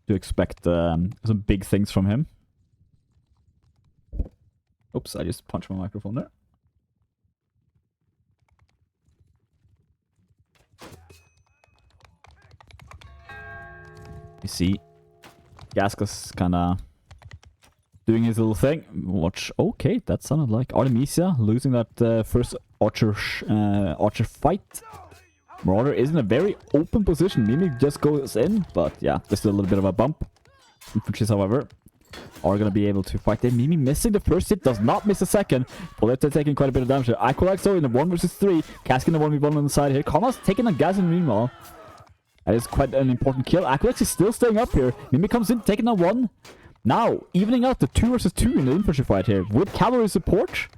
to expect some big things from him. Oops, I just punched my microphone there. You see, Gaska's kinda doing his little thing. Watch. Okay, that sounded like Artemisia losing that first archer fight. Marauder is in a very open position. Mimi just goes in, but yeah, just a little bit of a bump. Infantries, however, are gonna be able to fight there. Mimi missing the first hit, does not miss the second. Poletta taking quite a bit of damage here. Aqualax though in the 1 versus 3. Kasky in the 1v1 on the side here. Karmas taking a gas in meanwhile. That is quite an important kill. Aqualax is still staying up here. Mimi comes in, taking a 1. Now, evening out the 2 versus 2 in the infantry fight here. With cavalry support.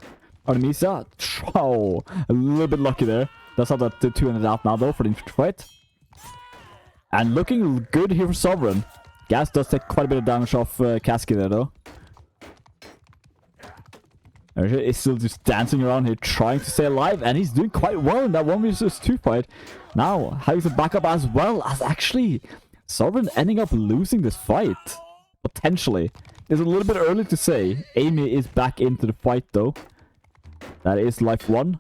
Artemisia, oh, a little bit lucky there. That's how that 2 ended out now though for the infantry fight. And looking good here for Sovereign. Gas does take quite a bit of damage off Kasky there though. He's still just dancing around here trying to stay alive, and he's doing quite well in that 1 versus 2 fight. Now, having some backup as well as actually Sovereign ending up losing this fight. Potentially. It's a little bit early to say. Amy is back into the fight though. That is life 1.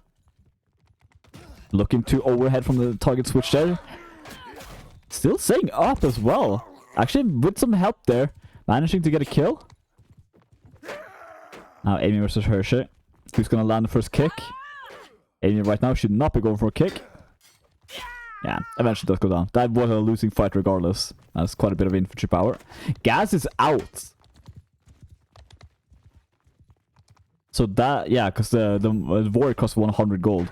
Looking to overhead from the target switch there. Still staying up as well. Actually, with some help there. Managing to get a kill. Now Amy versus Hershey. Who's gonna land the first kick? Amy right now should not be going for a kick. Yeah, eventually does go down. That was a losing fight regardless. That's quite a bit of infantry power. Gas is out. So that, yeah, because the warrior costs 100 gold.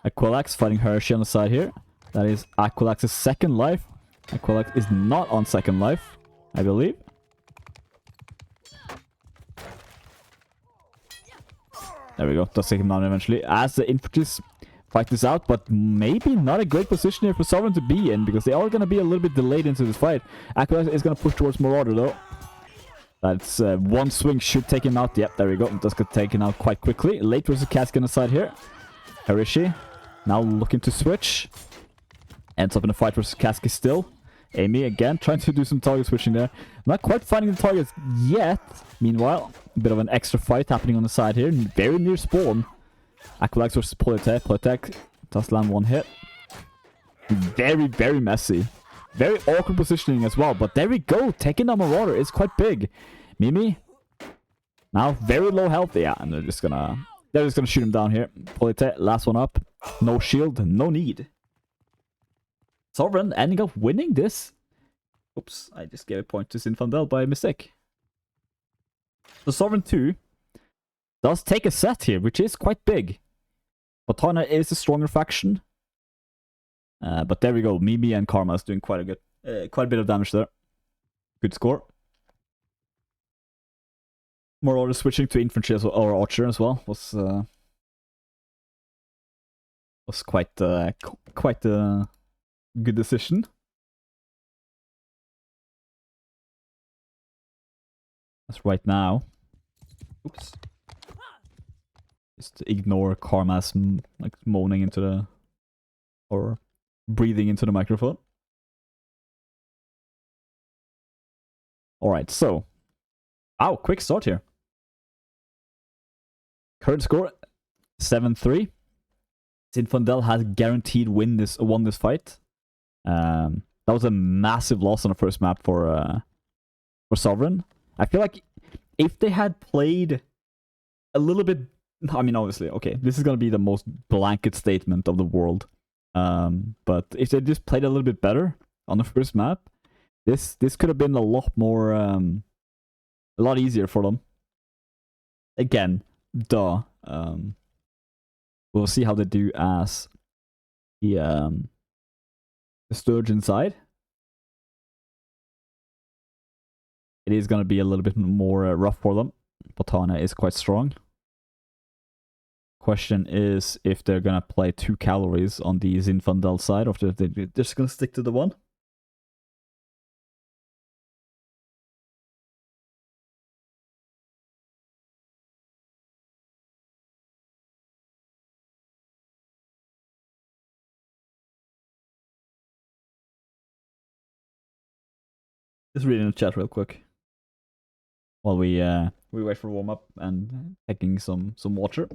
Aqualax fighting Hershey on the side here. That is Aqualax's second life. Aqualax is not on second life, I believe. There we go. Does take him down eventually. As the infantry fight this out, but maybe not a great position here for Sovereign to be in, because they are going to be a little bit delayed into this fight. Aqualax is going to push towards Marauder though. That's one swing should take him out. Yep, there we go. Does get taken out quite quickly. Late versus Kasky on the side here. Harishi now looking to switch. Ends up in a fight versus Kasky still. Amy again trying to do some target switching there. Not quite finding the targets yet. Meanwhile, a bit of an extra fight happening on the side here. Very near spawn. Aqualax versus Politec. Politec does land 1 hit. Very, very messy. Very awkward positioning as well. But there we go. Taking down Marauder is quite big. Mimi. Now very low health. Yeah, and they're just gonna shoot him down here. Politec, last one up. No shield, no need. Sovereign ending up winning this. Oops, I just gave a point to Zinfandel by mistake. So Sovereign 2 does take a set here, which is quite big. Botana is a stronger faction. But there we go. Mimi and Karma is doing quite a bit of damage there. Good score. Marauder switching to infantry as well, or archer as well, was quite a good decision. That's right now. Oops. Just ignore Karma's like moaning into the, or breathing into the microphone. Alright, so. Wow, quick start here. Current score 7-3. Zinfandel has guaranteed won this fight. That was a massive loss on the first map for Sovereign. I feel like if they had played a little bit, I mean, obviously, okay, this is gonna be the most blanket statement of the world. But if they just played a little bit better on the first map, this could have been a lot more, a lot easier for them. Again, we'll see how they do as the Sturgeon side. It is going to be a little bit more rough for them. Botana is quite strong. Question is if they're going to play 2 calories on the Zinfandel side, or if they're just going to stick to the 1. Just reading the chat real quick while we wait for warm up and taking some water.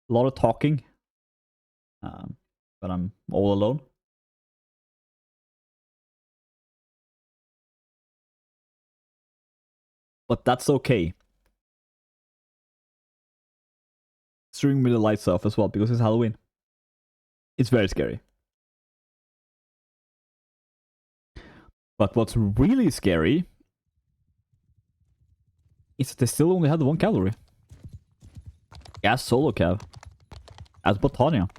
A lot of talking, but I'm all alone. But that's okay. Streaming with the lights off as well because it's Halloween. It's very scary. But what's really scary is that they still only had the 1 calorie. Gas solo cav. As Botania.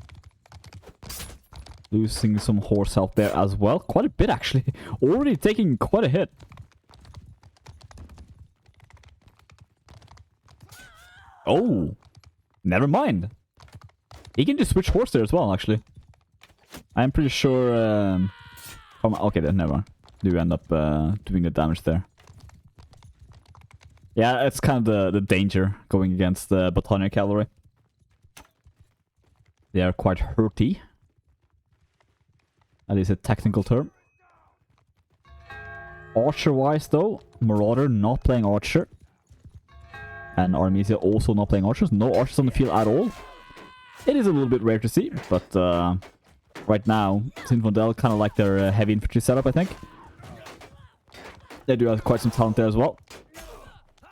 Losing some horse health there as well. Quite a bit actually. Already taking quite a hit. Oh. Never mind. He can just switch horse there as well actually. I'm pretty sure... okay then, never mind. Do end up doing the damage there. Yeah, it's kind of the danger going against the Botania cavalry. They are quite hurty. That is a technical term. Archer-wise though, Marauder not playing Archer. And Artemisia also not playing Archers. No Archers on the field at all. It is a little bit rare to see, but right now, Zinfandel kind of like their heavy infantry setup, I think. They do have quite some talent there as well.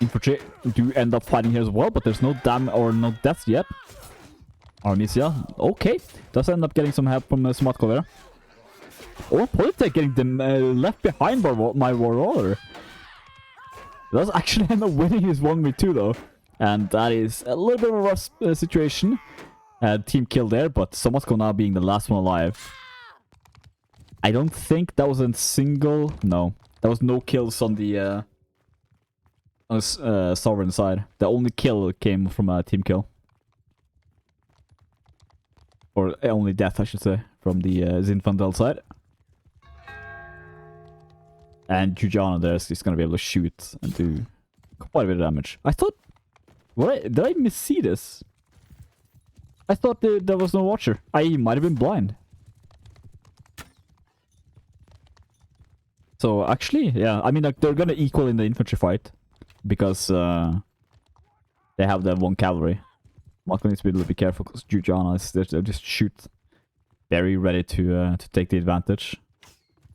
Infantry do end up fighting here as well, but there's no no deaths yet. Artemisia, okay, does end up getting some help from Smatko there. Or Politek getting them left behind by my Warlord. Does actually end up winning his 1v2 though. And that is a little bit of a rough situation. Team kill there, but Smatko now being the last one alive. I don't think that was a single... No. There was no kills on the Sovereign side. The only kill came from a team kill. Or only death, I should say, from the Zinfandel side. And Jujana there is just going to be able to shoot and do quite a bit of damage. I thought... Did I missee this? I thought there was no watcher. I might have been blind. So actually, yeah, I mean, like, they're gonna equal in the infantry fight because they have the 1 cavalry. Marco needs to be a little bit careful because Jujana is they just shoot, very ready to take the advantage.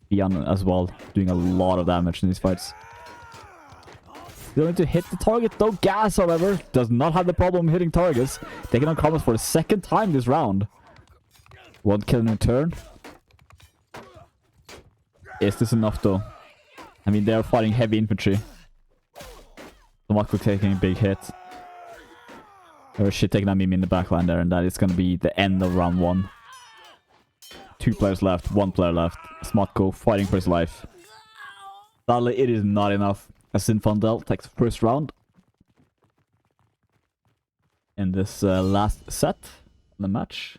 Bian as well, doing a lot of damage in these fights. Still need to hit the target though. Gas, however, does not have the problem hitting targets. Taking on combat for the 2nd time this round. 1 kill in return. Is this enough though? I mean, they are fighting heavy infantry. Marco taking a big hit. There was shit taking at Mimi in the backline there, and that is going to be the end of round 1. 2 players left, 1 player left. Smatko fighting for his life. Sadly, it is not enough. As Zinfandel takes the first round in this last set of the match.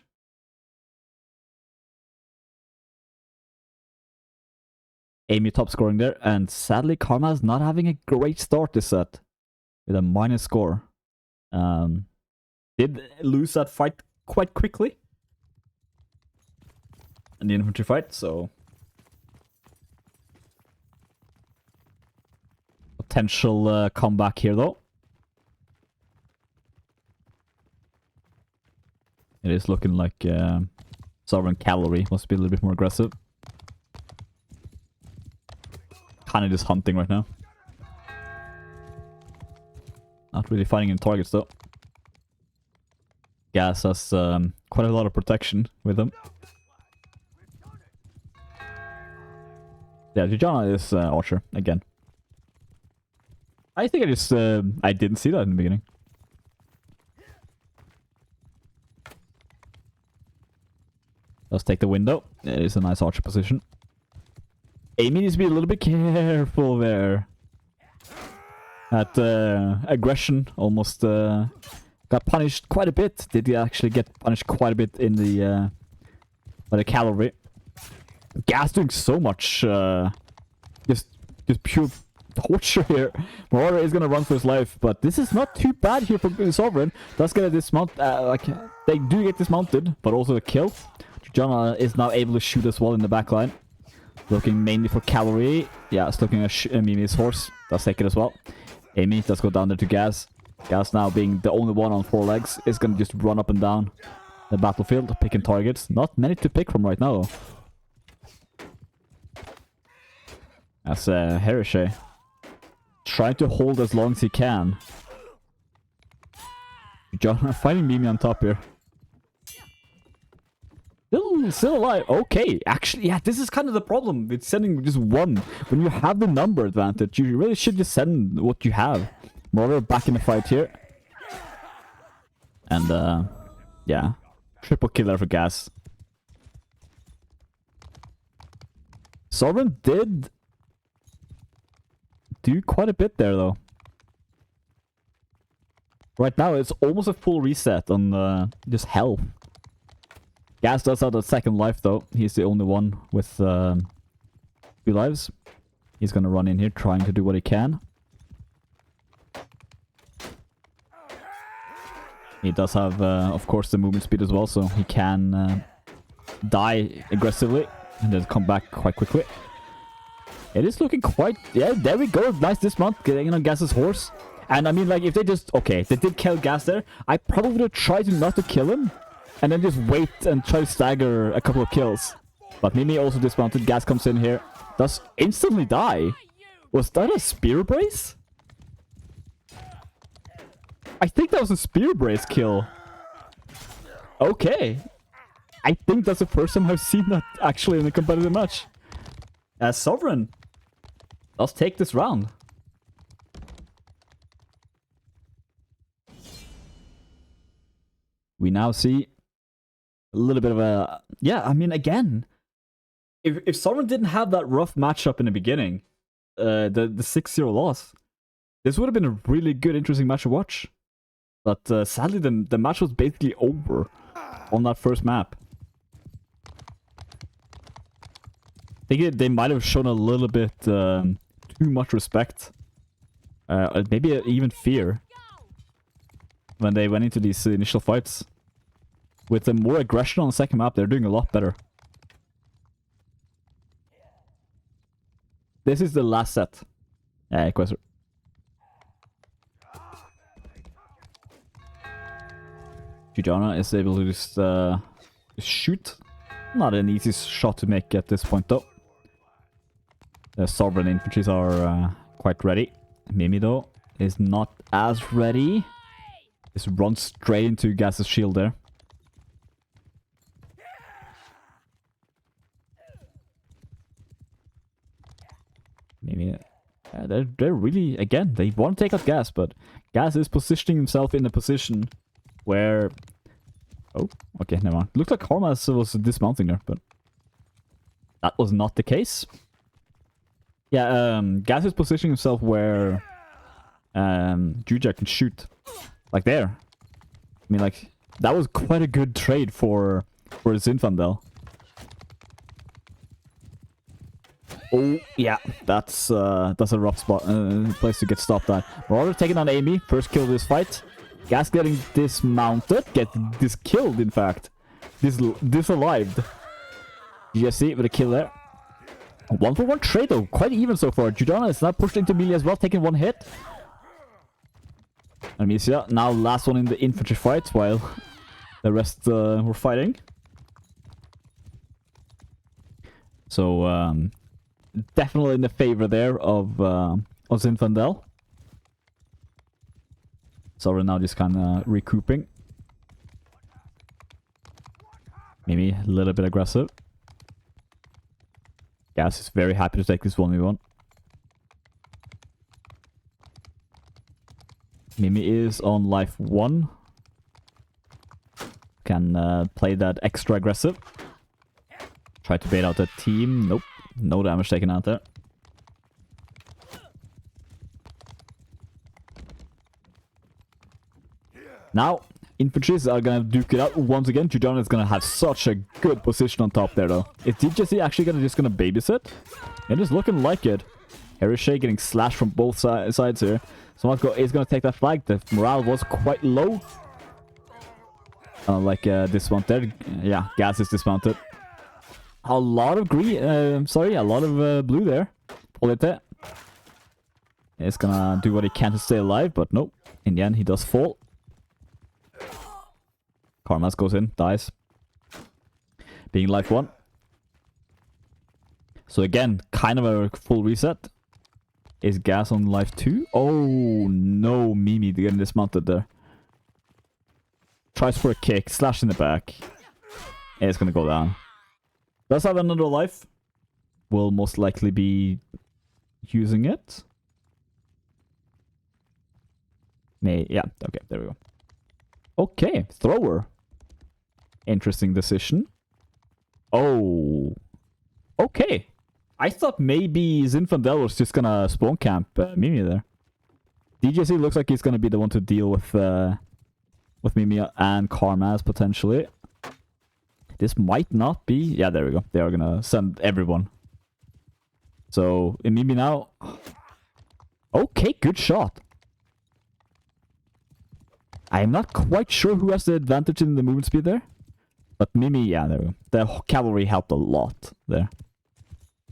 Amy top scoring there, and sadly Karma is not having a great start this set with a minus score. Did lose that fight quite quickly in the infantry fight, so potential comeback here though. It is looking like Sovereign Cavalry must be a little bit more aggressive. Kinda just hunting right now. Not really finding any targets though. Gas has quite a lot of protection with them. Yeah, Jujana is Archer again. I think I didn't see that in the beginning. Let's take the window. It is a nice Archer position. Amy needs to be a little bit careful there. That aggression almost got punished quite a bit. Did he actually get punished quite a bit in the by the cavalry? Gas doing so much just pure torture here. Marauder is gonna run for his life, but this is not too bad here for Sovereign. That's gonna dismount. Like they do get dismounted, but also a kill. Jujana is now able to shoot as well in the back line. Looking mainly for cavalry. Yeah, it's looking at Mimi's horse. Does take it as well. Amy does go down there to Gas. Gas now being the only one on 4 legs is gonna just run up and down the battlefield, picking targets. Not many to pick from right now though. As Hereshe trying to hold as long as he can. John fighting Mimi on top here. Still alive. Okay, actually, yeah, this is kind of the problem with sending just one. When you have the number advantage, you really should just send what you have. Marauder back in the fight here. And, yeah. Triple killer for Gas. Sovereign did do quite a bit there, though. Right now, it's almost a full reset on just health. Gas does have a second life, though. He's the only one with 2 lives. He's gonna run in here, trying to do what he can. He does have, of course, the movement speed as well, so he can die aggressively and then come back quite quickly. It is looking quite... Yeah, there we go. Nice dismount, getting on Gas's horse. And I mean, like, if they just... Okay, they did kill Gas there. I probably would have tried not to kill him. And then just wait and try to stagger a couple of kills. But Mimi also dismounted. Gas comes in here. Does instantly die. Was that a spear brace? I think that was a spear brace kill. Okay. I think that's the first time I've seen that actually in a competitive match. As Sovereign, let's take this round. We now see a little bit of a... Yeah, I mean, again, if Sovereign didn't have that rough matchup in the beginning, the 6-0 loss, this would have been a really good, interesting match to watch. But sadly, the match was basically over on that first map. I think they might have shown a little bit too much respect. Maybe even fear. When they went into these initial fights. With the more aggression on the second map, they're doing a lot better. This is the last set. Questor. Jujana is able to just shoot. Not an easy shot to make at this point though. The Sovereign infantries are quite ready. Mimi though is not as ready. Just runs straight into Gas's shield there. Maybe they're really, again, they want to take out Gas, but Gas is positioning himself in a position where... Oh, okay, never mind. Looks like Harmas was dismounting there, but that was not the case. Yeah, Gas is positioning himself where Juja can shoot. Like there. I mean, like, that was quite a good trade for Zinfandel. Oh, yeah, that's a rough spot, place to get stopped at. Marauder taking on Amy, first kill of this fight. Gas getting dismounted, get killed in fact. Disalived. GSC with a kill there. 1-for-1 trade though, quite even so far. Jujana is now pushed into melee as well, taking 1 hit. Amicia, now last one in the infantry fight, while The rest were fighting. So definitely in the favor there of Zinfandel. So we're now just kind of recouping. Maybe a little bit aggressive. Gas is very happy to take this 1v1. Mimi is on life 1. Can play that extra aggressive. Try to bait out the team. Nope. No damage taken out there. Now, infantries are gonna duke it out once again. Jujana is gonna have such a good position on top there, though. Is DJC actually just gonna babysit? It is looking like it. Herishay getting slashed from both sides here. Someone is gonna take that flag. The morale was quite low. Like dismounted. Yeah, Gas is dismounted. A lot of green. A lot of blue there. Polite. He's gonna do what he can to stay alive, but nope. In the end, he does fall. Karmas goes in, dies. Being life 1. So again, kind of a full reset. Is Gas on life 2? Oh no, Mimi getting dismounted there. Tries for a kick, slash in the back. And it's gonna go down. Does have another life. Will most likely be using it. Yeah, okay, there we go. Okay, thrower. Interesting decision. Oh. Okay. I thought maybe Zinfandel was just gonna spawn camp Mimi there. DJC looks like he's gonna be the one to deal with Mimi and Karmaz potentially. This might not be... Yeah, there we go. They are gonna send everyone. So, in Mimi now... Okay, good shot. I'm not quite sure who has the advantage in the movement speed there. But Mimi, yeah, there we go. The cavalry helped a lot there.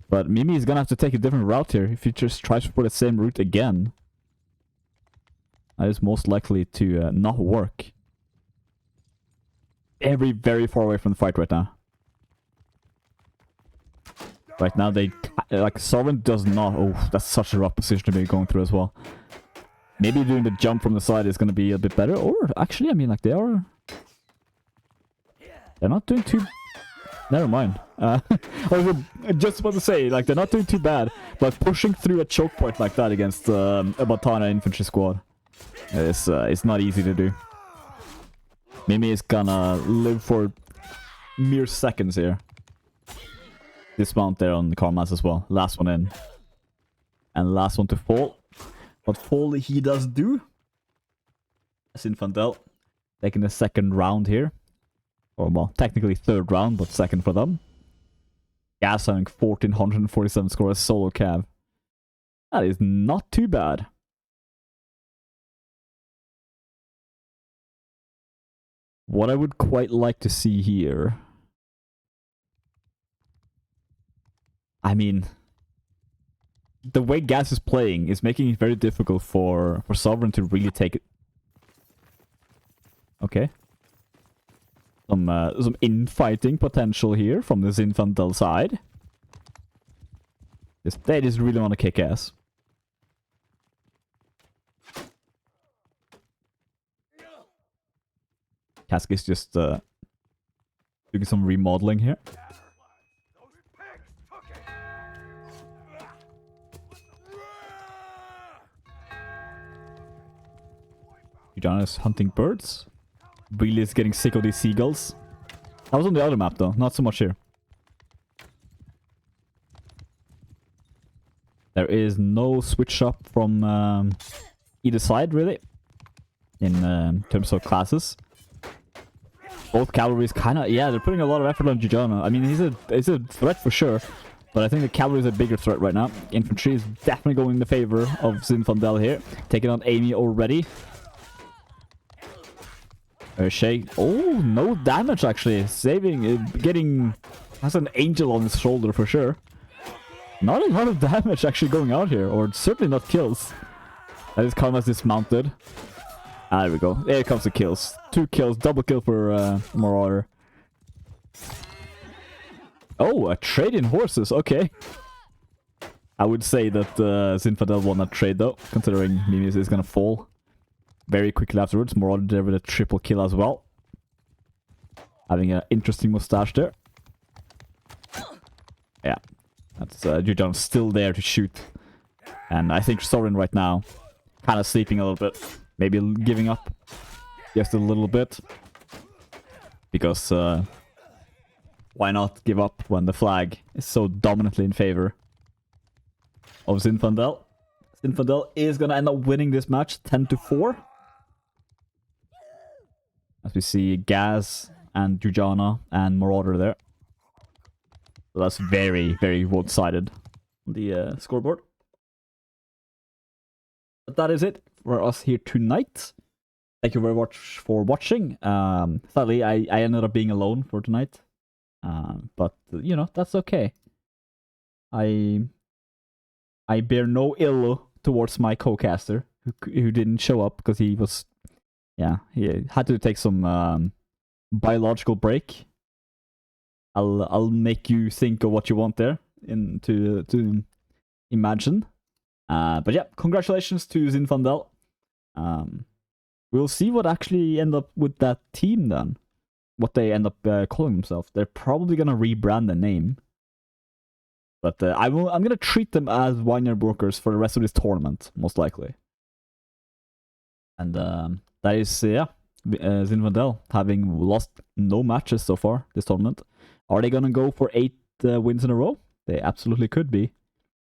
But Mimi is gonna have to take a different route here if he just tries for the same route again. That is most likely to not work. Very far away from the fight right now. Right now they... Like, Sovereign does not... Oh, that's such a rough position to be going through as well. Maybe doing the jump from the side is going to be a bit better. Or, actually, I mean, like, they are... They're not doing too... Never mind. I was just about to say, like, they're not doing too bad. But pushing through a choke point like that against a Batana infantry squad is not easy to do. Mimi is gonna live for mere seconds here. Dismount there on the Karmas as well. Last one in. And last one to fall. But fall he does do. Zinfandel taking the second round here. Or, well, technically third round, but second for them. Gas having 1447 score as solo cav. That is not too bad. What I would quite like to see here... I mean... The way Gas is playing is making it very difficult for Sovereign to really take it. Okay. Some infighting potential here from the Zinfandel side. They just really want to kick ass. Kask is just doing some remodeling here. Ujana is hunting birds. Really is getting sick of these seagulls. That was on the other map though, not so much here. There is no switch up from either side really. In terms of classes. Both cavalry is kind of... Yeah, they're putting a lot of effort on Jujana. I mean, he's a threat for sure. But I think the cavalry is a bigger threat right now. Infantry is definitely going in the favor of Zinfandel here. Taking on Amy already. Shake. Oh, no damage actually. Saving, getting... Has an angel on his shoulder for sure. Not a lot of damage actually going out here. Or certainly not kills. That is Karma's dismounted. There we go. There comes the kills. 2 kills, double kill for Marauder. Oh, a trade in horses. Okay. I would say that Zinfandel won that trade though, considering Mimius is gonna fall very quickly afterwards. Marauder there with a triple kill as well. Having an interesting mustache there. Yeah. That's Jujon still there to shoot. And I think Sovreign right now kind of sleeping a little bit. Maybe giving up just a little bit. Because why not give up when the flag is so dominantly in favor of Zinfandel? Zinfandel is going to end up winning this match 10-4. As we see Gaz and Jujana and Marauder there. So that's very, very one-sided on the scoreboard. But that is it for us here tonight. Thank you very much for watching. Sadly, I ended up being alone for tonight. But, you know, that's okay. I bear no ill towards my co-caster who didn't show up because he was... Yeah, he had to take some biological break. I'll make you think of what you want there to imagine. But yeah, congratulations to Zinfandel. We'll see what actually end up with that team then. What they end up calling themselves. They're probably gonna rebrand the name. But I'm gonna treat them as Vineyard workers for the rest of this tournament, most likely. And that is, yeah, Zinfandel having lost no matches so far this tournament. Are they gonna go for 8 wins in a row? They absolutely could be.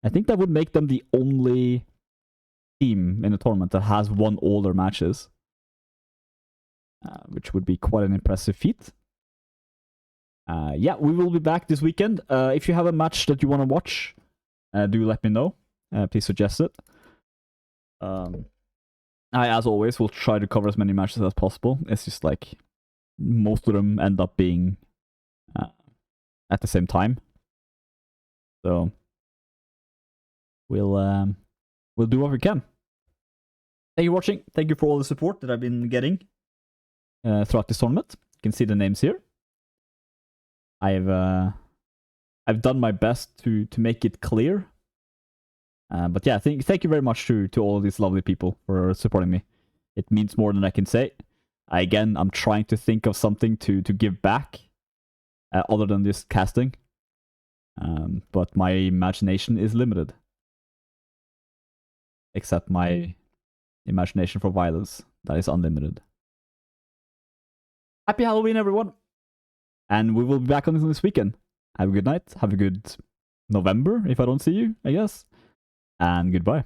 I think that would make them the only team in the tournament that has won all their matches. Which would be quite an impressive feat. Yeah, we will be back this weekend. If you have a match that you want to watch, do let me know. Please suggest it. I, as always, will try to cover as many matches as possible. It's just like most of them end up being at the same time. So we'll do what we can. Thank you for watching. Thank you for all the support that I've been getting throughout this tournament. You can see the names here. I've done my best to make it clear. But yeah, thank you very much to all these lovely people for supporting me. It means more than I can say. Again, I'm trying to think of something to give back other than this casting. But my imagination is limited. Except my imagination for violence. That is unlimited. Happy Halloween, everyone! And we will be back on this weekend. Have a good night. Have a good November, if I don't see you, I guess. And goodbye.